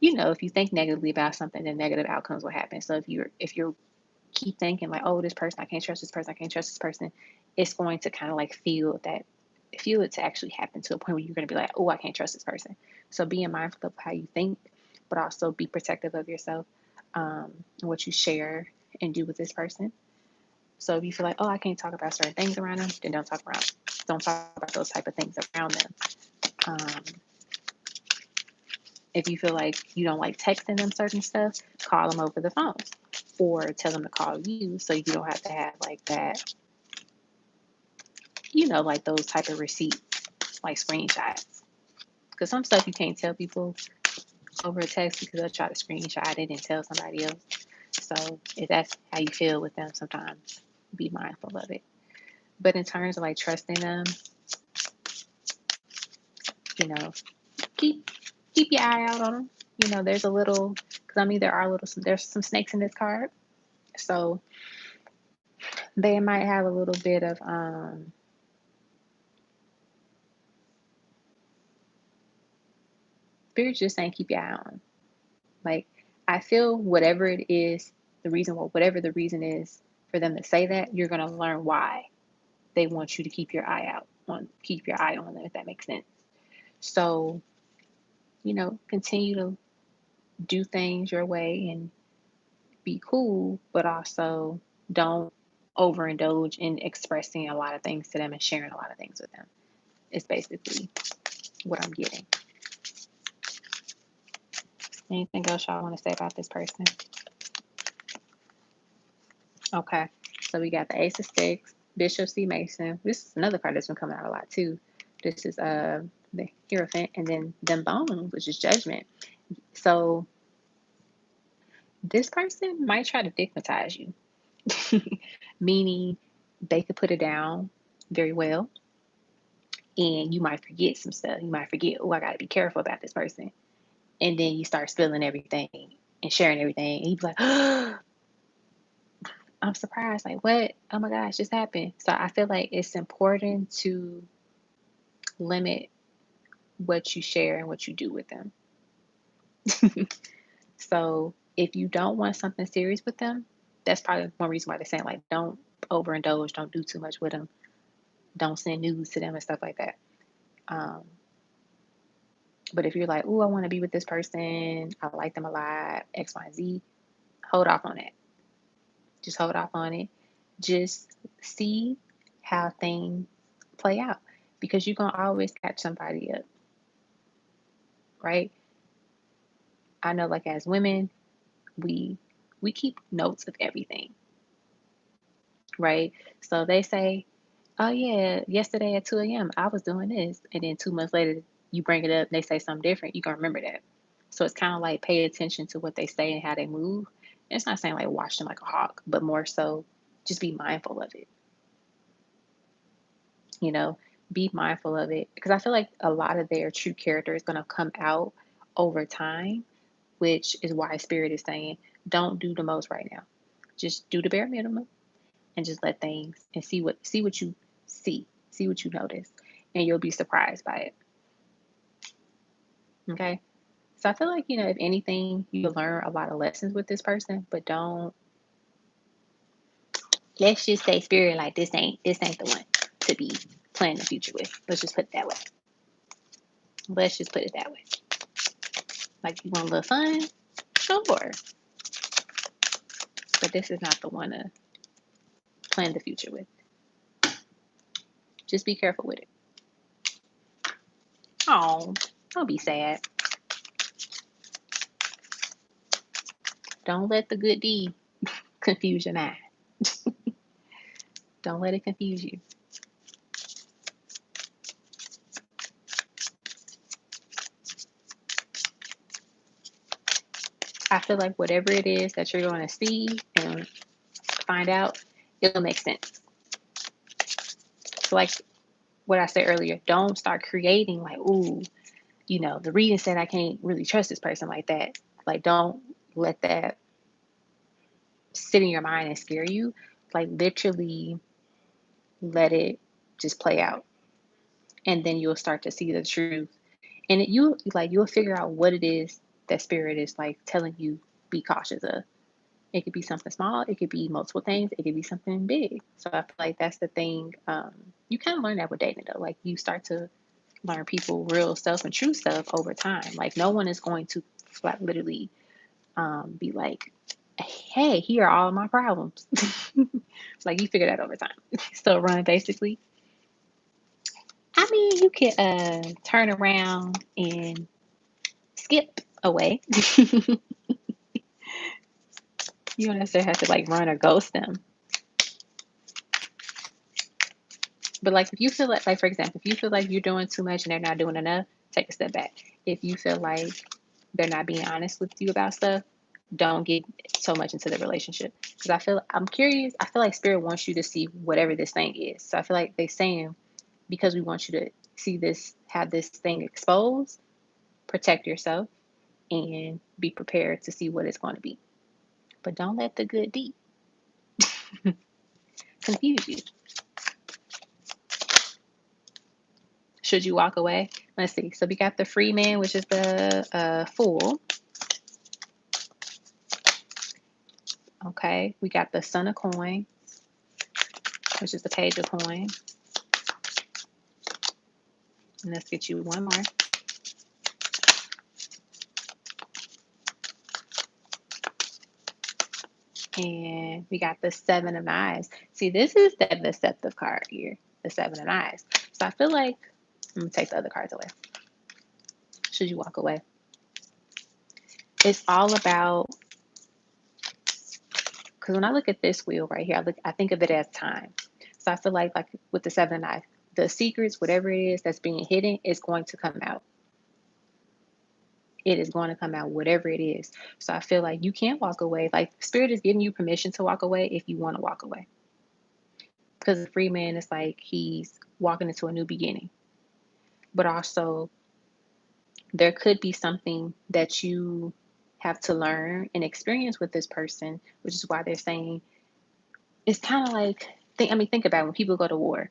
if you think negatively about something, then negative outcomes will happen. So if you keep thinking like, oh, this person, I can't trust this person, I can't trust this person, it's going to kind of like feel it to actually happen to a point where you're going to be like, oh, I can't trust this person. So being mindful of how you think, but also be protective of yourself, and what you share and do with this person. So if you feel like, oh, I can't talk about certain things around them, then don't talk about those type of things around them. If you feel like you don't like texting them certain stuff, call them over the phone or tell them to call you so you don't have to have like that, like those type of receipts, like screenshots. Because some stuff you can't tell people over a text because they'll try to screenshot it and tell somebody else. So if that's how you feel with them, sometimes be mindful of it. But in terms of like trusting them, keep your eye out on them. There's a little, because there's some snakes in this card. So they might have a little bit of Spirit just saying keep your eye on them. Like, I feel whatever it is, whatever the reason is for them to say that, you're gonna learn why they want you to keep your eye on them, if that makes sense. So, continue to do things your way and be cool, but also don't overindulge in expressing a lot of things to them and sharing a lot of things with them. It's basically what I'm getting. Anything else y'all want to say about this person? Okay, so we got the Ace of Sticks, Bishop C. Mason. This is another card that's been coming out a lot too. This is the Hierophant, and then Them Bones, which is Judgment. So this person might try to stigmatize you, meaning they could put it down very well, and you might forget some stuff. You might forget, oh, I got to be careful about this person. And then you start spilling everything and sharing everything, and you be like, oh, I'm surprised. Like, what? Oh my gosh, this happened. So I feel like it's important to limit what you share and what you do with them. So if you don't want something serious with them, that's probably one reason why they're saying, like, don't overindulge, don't do too much with them, don't send news to them and stuff like that. But if you're like, oh, I want to be with this person, I like them a lot, X, Y, Z, hold off on it. Just hold off on it. Just see how things play out, because you're going to always catch somebody up, right? I know, like, as women, we keep notes of everything, right? So they say, oh yeah, yesterday at 2 a.m. I was doing this, and then 2 months later you bring it up and they say something different, you're gonna remember that. So it's kind of like pay attention to what they say and how they move. And it's not saying like watch them like a hawk, but more so just be mindful of it. Be mindful of it, because I feel like a lot of their true character is gonna come out over time, which is why Spirit is saying don't do the most right now. Just do the bare minimum and just let things and see what you see what you notice, and you'll be surprised by it. Okay. So I feel like, if anything, you'll learn a lot of lessons with this person, but let's just say Spirit, like, this ain't the one to be planning the future with. Let's just put it that way. Like, you want a little fun? Sure. But this is not the one to plan the future with. Just be careful with it. Oh, don't be sad. Don't let the good deed confuse your mind. Don't let it confuse you. I feel like whatever it is that you're going to see and find out, it'll make sense. So like what I said earlier, don't start creating like, ooh, you know, the reading said I can't really trust this person like that. Like, don't let that sit in your mind and scare you. Like, literally let it just play out. And then you'll start to see the truth. And you'll figure out what it is that spirit is like telling you be cautious of. It could be something small. It could be multiple things. It could be something big. So I feel like that's the thing. You kind of learn that with dating though. Like you start to learn people real stuff and true stuff over time. Like no one is going to like literally be like, hey, here are all my problems. Like you figure that over time. So run basically. I mean, you can turn around and skip away. You don't necessarily have to like run or ghost them. But like if you feel like for example, if you feel like you're doing too much and they're not doing enough, take a step back. If you feel like they're not being honest with you about stuff, don't get so much into the relationship. Because I'm curious. I feel like spirit wants you to see whatever this thing is. So I feel like they're saying because we want you to see this, have this thing exposed, protect yourself, and be prepared to see what it's going to be. But don't let the good deep confuse you. Should you walk away? Let's see. So we got the free man, which is the fool. Okay. We got the son of coins, which is the page of coins. And let's get you one more. And we got the seven of knives. See, this is the deceptive card here, the seven of knives. So I feel like I'm going to take the other cards away. Should you walk away? It's all about, because when I look at this wheel right here, I think of it as time. So I feel like with the seven of knives, the secrets, whatever it is that's being hidden, is going to come out. It is going to come out, whatever it is. So I feel like you can't walk away. Like spirit is giving you permission to walk away if you want to walk away. Because the free man is like he's walking into a new beginning. But also there could be something that you have to learn and experience with this person, which is why they're saying it's kind of like, think about it, when people go to war.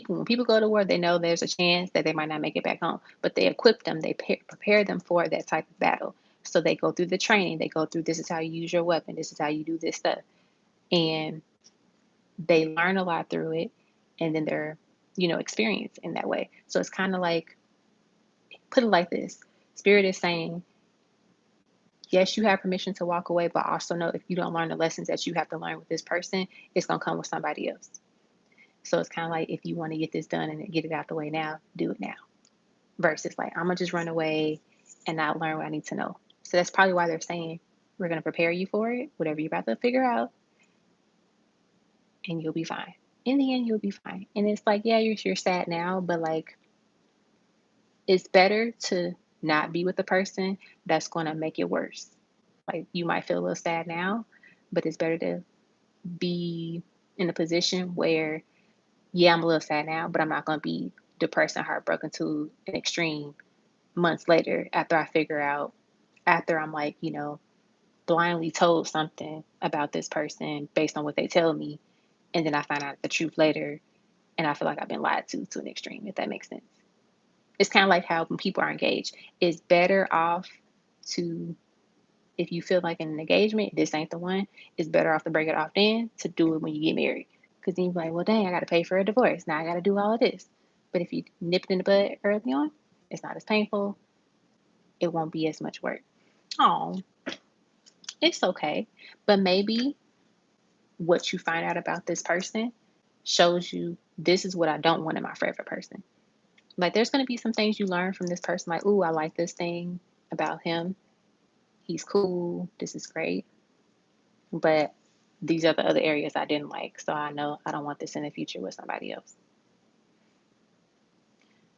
When people go to war, they know there's a chance that they might not make it back home, but they equip them, they prepare them for that type of battle. So they go through the training, they go through, this is how you use your weapon, this is how you do this stuff. And they learn a lot through it, and then they're, experienced in that way. So it's kind of like, put it like this. Spirit is saying, yes, you have permission to walk away, but also know if you don't learn the lessons that you have to learn with this person, it's going to come with somebody else. So it's kind of like, if you want to get this done and get it out the way now, do it now. Versus like, I'm going to just run away and not learn what I need to know. So that's probably why they're saying, we're going to prepare you for it, whatever you're about to figure out, and you'll be fine. In the end, you'll be fine. And it's like, yeah, you're sad now, but like, it's better to not be with the person that's going to make it worse. Like, you might feel a little sad now, but it's better to be in a position where, yeah, I'm a little sad now, but I'm not going to be depressed and heartbroken to an extreme months later after I figure out, after I'm like, blindly told something about this person based on what they tell me, and then I find out the truth later, and I feel like I've been lied to an extreme, if that makes sense. It's kind of like how when people are engaged, it's better off to, if you feel like in an engagement, this ain't the one, it's better off to break it off then to do it when you get married. Because then you're like, well, dang, I got to pay for a divorce. Now I got to do all of this. But if you nip it in the bud early on, it's not as painful. It won't be as much work. Oh, it's okay. But maybe what you find out about this person shows you, this is what I don't want in my forever person. Like, there's going to be some things you learn from this person. Like, ooh, I like this thing about him. He's cool. This is great. But these are the other areas I didn't like. So I know I don't want this in the future with somebody else.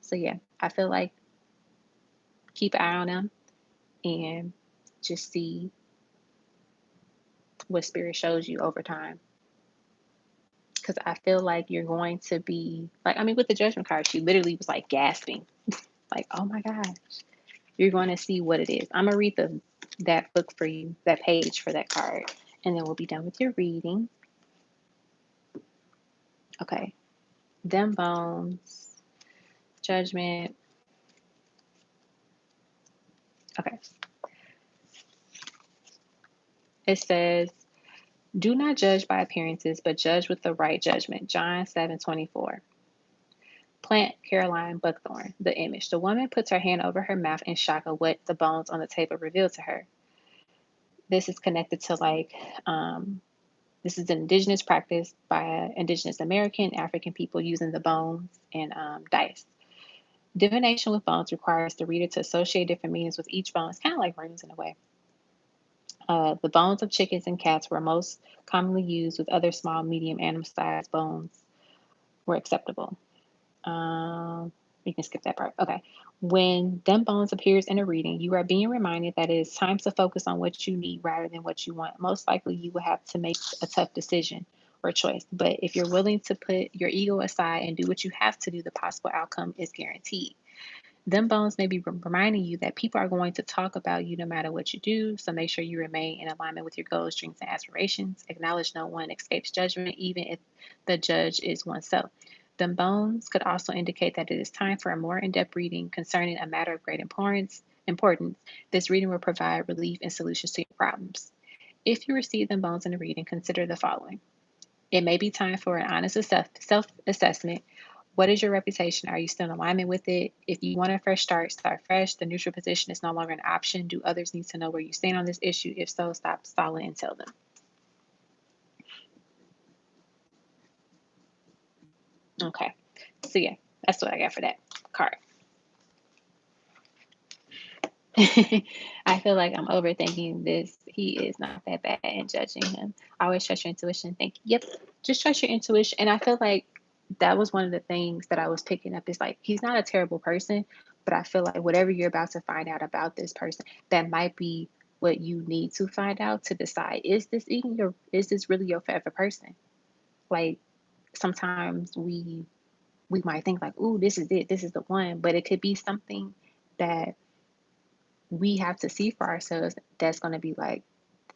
So yeah, I feel like keep an eye on them and just see what Spirit shows you over time. Because I feel like you're going to be, like, I mean, with the Judgment card, she literally was like gasping, like, oh my gosh. You're going to see what it is. I'm going to read that book for you, that page for that card, and then we'll be done with your reading. Okay. Them bones, Judgment. Okay. It says, do not judge by appearances, but judge with the right judgment. John 7:24. Plant Caroline Buckthorn, the image. The woman puts her hand over her mouth in shock of what the bones on the table reveal to her. This is connected to this is an indigenous practice by indigenous American, African people using the bones and dice. Divination with bones requires the reader to associate different meanings with each bone. It's kind of like runes in a way. The bones of chickens and cats were most commonly used, with other small, medium, animal-sized bones were acceptable. We can skip that part. Okay. When them bones appears in a reading, you are being reminded that it is time to focus on what you need rather than what you want. Most likely, you will have to make a tough decision or choice. But if you're willing to put your ego aside and do what you have to do, the possible outcome is guaranteed. Them bones may be reminding you that people are going to talk about you no matter what you do. So make sure you remain in alignment with your goals, dreams, and aspirations. Acknowledge no one escapes judgment, even if the judge is oneself. Them bones could also indicate that it is time for a more in-depth reading concerning a matter of great importance. This reading will provide relief and solutions to your problems. If you receive them bones in a reading, consider the following. It may be time for an honest self-assessment. What is your reputation? Are you still in alignment with it? If you want a fresh start, start fresh. The neutral position is no longer an option. Do others need to know where you stand on this issue? If so, stop stalling and tell them. Okay. So yeah, that's what I got for that card. I feel like I'm overthinking this. He is not that bad in judging him. Always trust your intuition. Thank you. Yep. Just trust your intuition. And I feel like that was one of the things that I was picking up is like, he's not a terrible person, but I feel like whatever you're about to find out about this person, that might be what you need to find out to decide, is this really your forever person? Like sometimes we might think like, ooh, this is it, this is the one, but it could be something that we have to see for ourselves that's going to be like,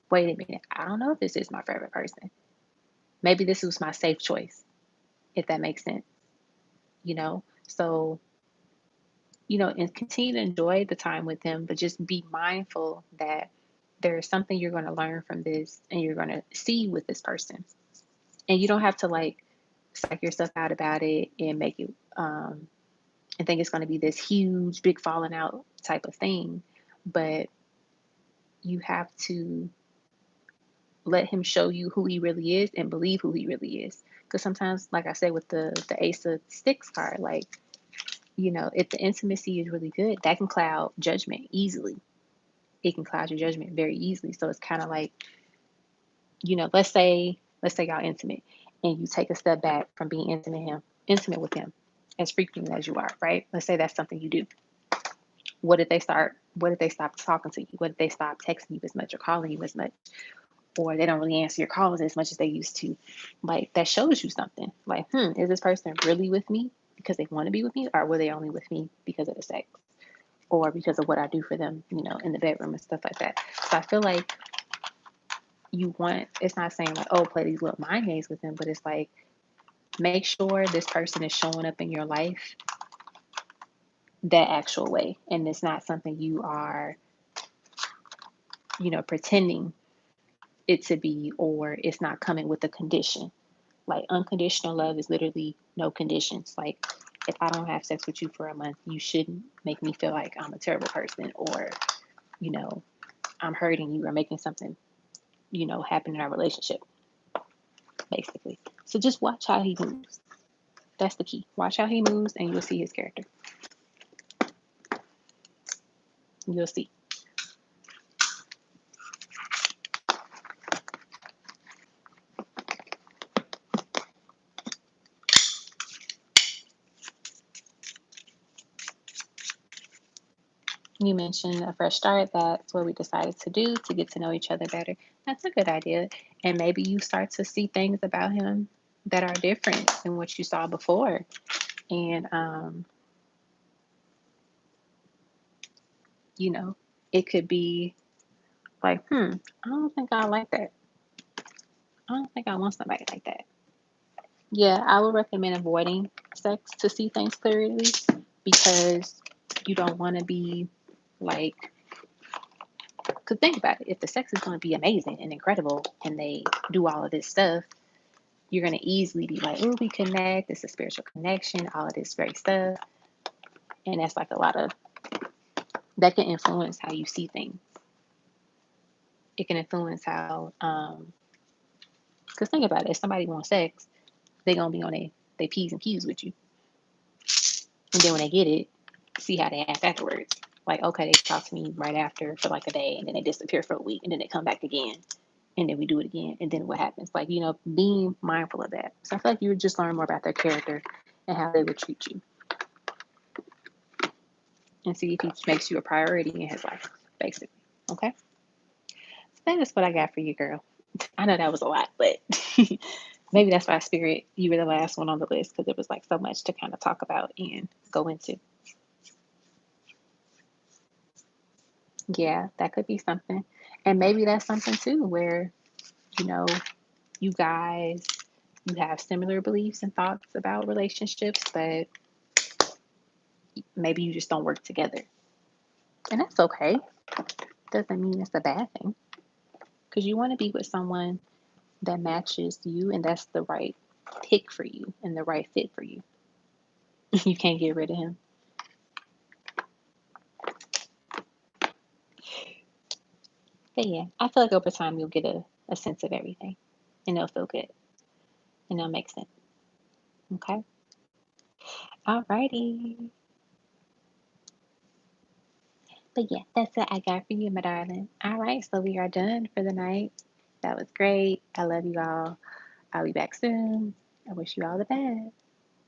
wait a minute, I don't know if this is my favorite person. Maybe this was my safe choice, if that makes sense, So, and continue to enjoy the time with them, but just be mindful that there's something you're going to learn from this and you're going to see with this person. And you don't have to like psych yourself out about it and make it, and think it's going to be this huge, big falling out type of thing. But you have to let him show you who he really is and believe who he really is. Because sometimes, like I said, with the Ace of Sticks card, like, if the intimacy is really good, that can cloud judgment easily. It can cloud your judgment very easily. So it's kind of like, let's say y'all intimate and you take a step back from being intimate with him as frequently as you are, right? Let's say that's something you do. What if they stop talking to you? What if they stop texting you as much or calling you as much? Or they don't really answer your calls as much as they used to? Like, that shows you something. Like, is this person really with me because they want to be with me, or were they only with me because of the sex or because of what I do for them, in the bedroom and stuff like that? So I feel like it's not saying like, oh, play these little mind games with them, but it's like, make sure this person is showing up in your life that actual way. And it's not something you are, pretending it to be, or it's not coming with a condition. Like, unconditional love is literally no conditions. Like, if I don't have sex with you for a month, you shouldn't make me feel like I'm a terrible person, or, I'm hurting you, or making something, happen in our relationship, basically. So just watch how he moves. That's the key. Watch how he moves and you'll see his character. You'll see. You mentioned a fresh start. That's what we decided to do to get to know each other better. That's a good idea. And maybe you start to see things about him that are different than what you saw before. And, it could be like, I don't think I like that. I don't think I want somebody like that. Yeah, I would recommend avoiding sex to see things clearly because you don't want to be like, because think about it, if the sex is going to be amazing and incredible and they do all of this stuff, you're going to easily be like, oh, we connect, it's a spiritual connection, all of this great stuff. And that's like a lot of, that can influence how you see things. It can influence how, because think about it, if somebody wants sex, they're going to be on their P's and Q's with you. And then when they get it, see how they act afterwards. Like, okay, they talk to me right after for like a day, and then they disappear for a week, and then they come back again, and then we do it again, and then what happens? Like, being mindful of that. So I feel like you would just learn more about their character and how they would treat you, and see if he makes you a priority in his life, basically. Okay? So that is what I got for you, girl. I know that was a lot, but maybe that's why Spirit, you were the last one on the list, because it was like so much to kind of talk about and go into. Yeah, that could be something. And maybe that's something too where, you guys, you have similar beliefs and thoughts about relationships, but maybe you just don't work together. And that's okay. Doesn't mean it's a bad thing. Because you want to be with someone that matches you and that's the right pick for you and the right fit for you. You can't get rid of him. But yeah, I feel like over time you'll get a sense of everything and it'll feel good and it'll make sense. Okay? Alrighty. But yeah, that's what I got for you, my darling. All right, so we are done for the night. That was great. I love you all. I'll be back soon. I wish you all the best.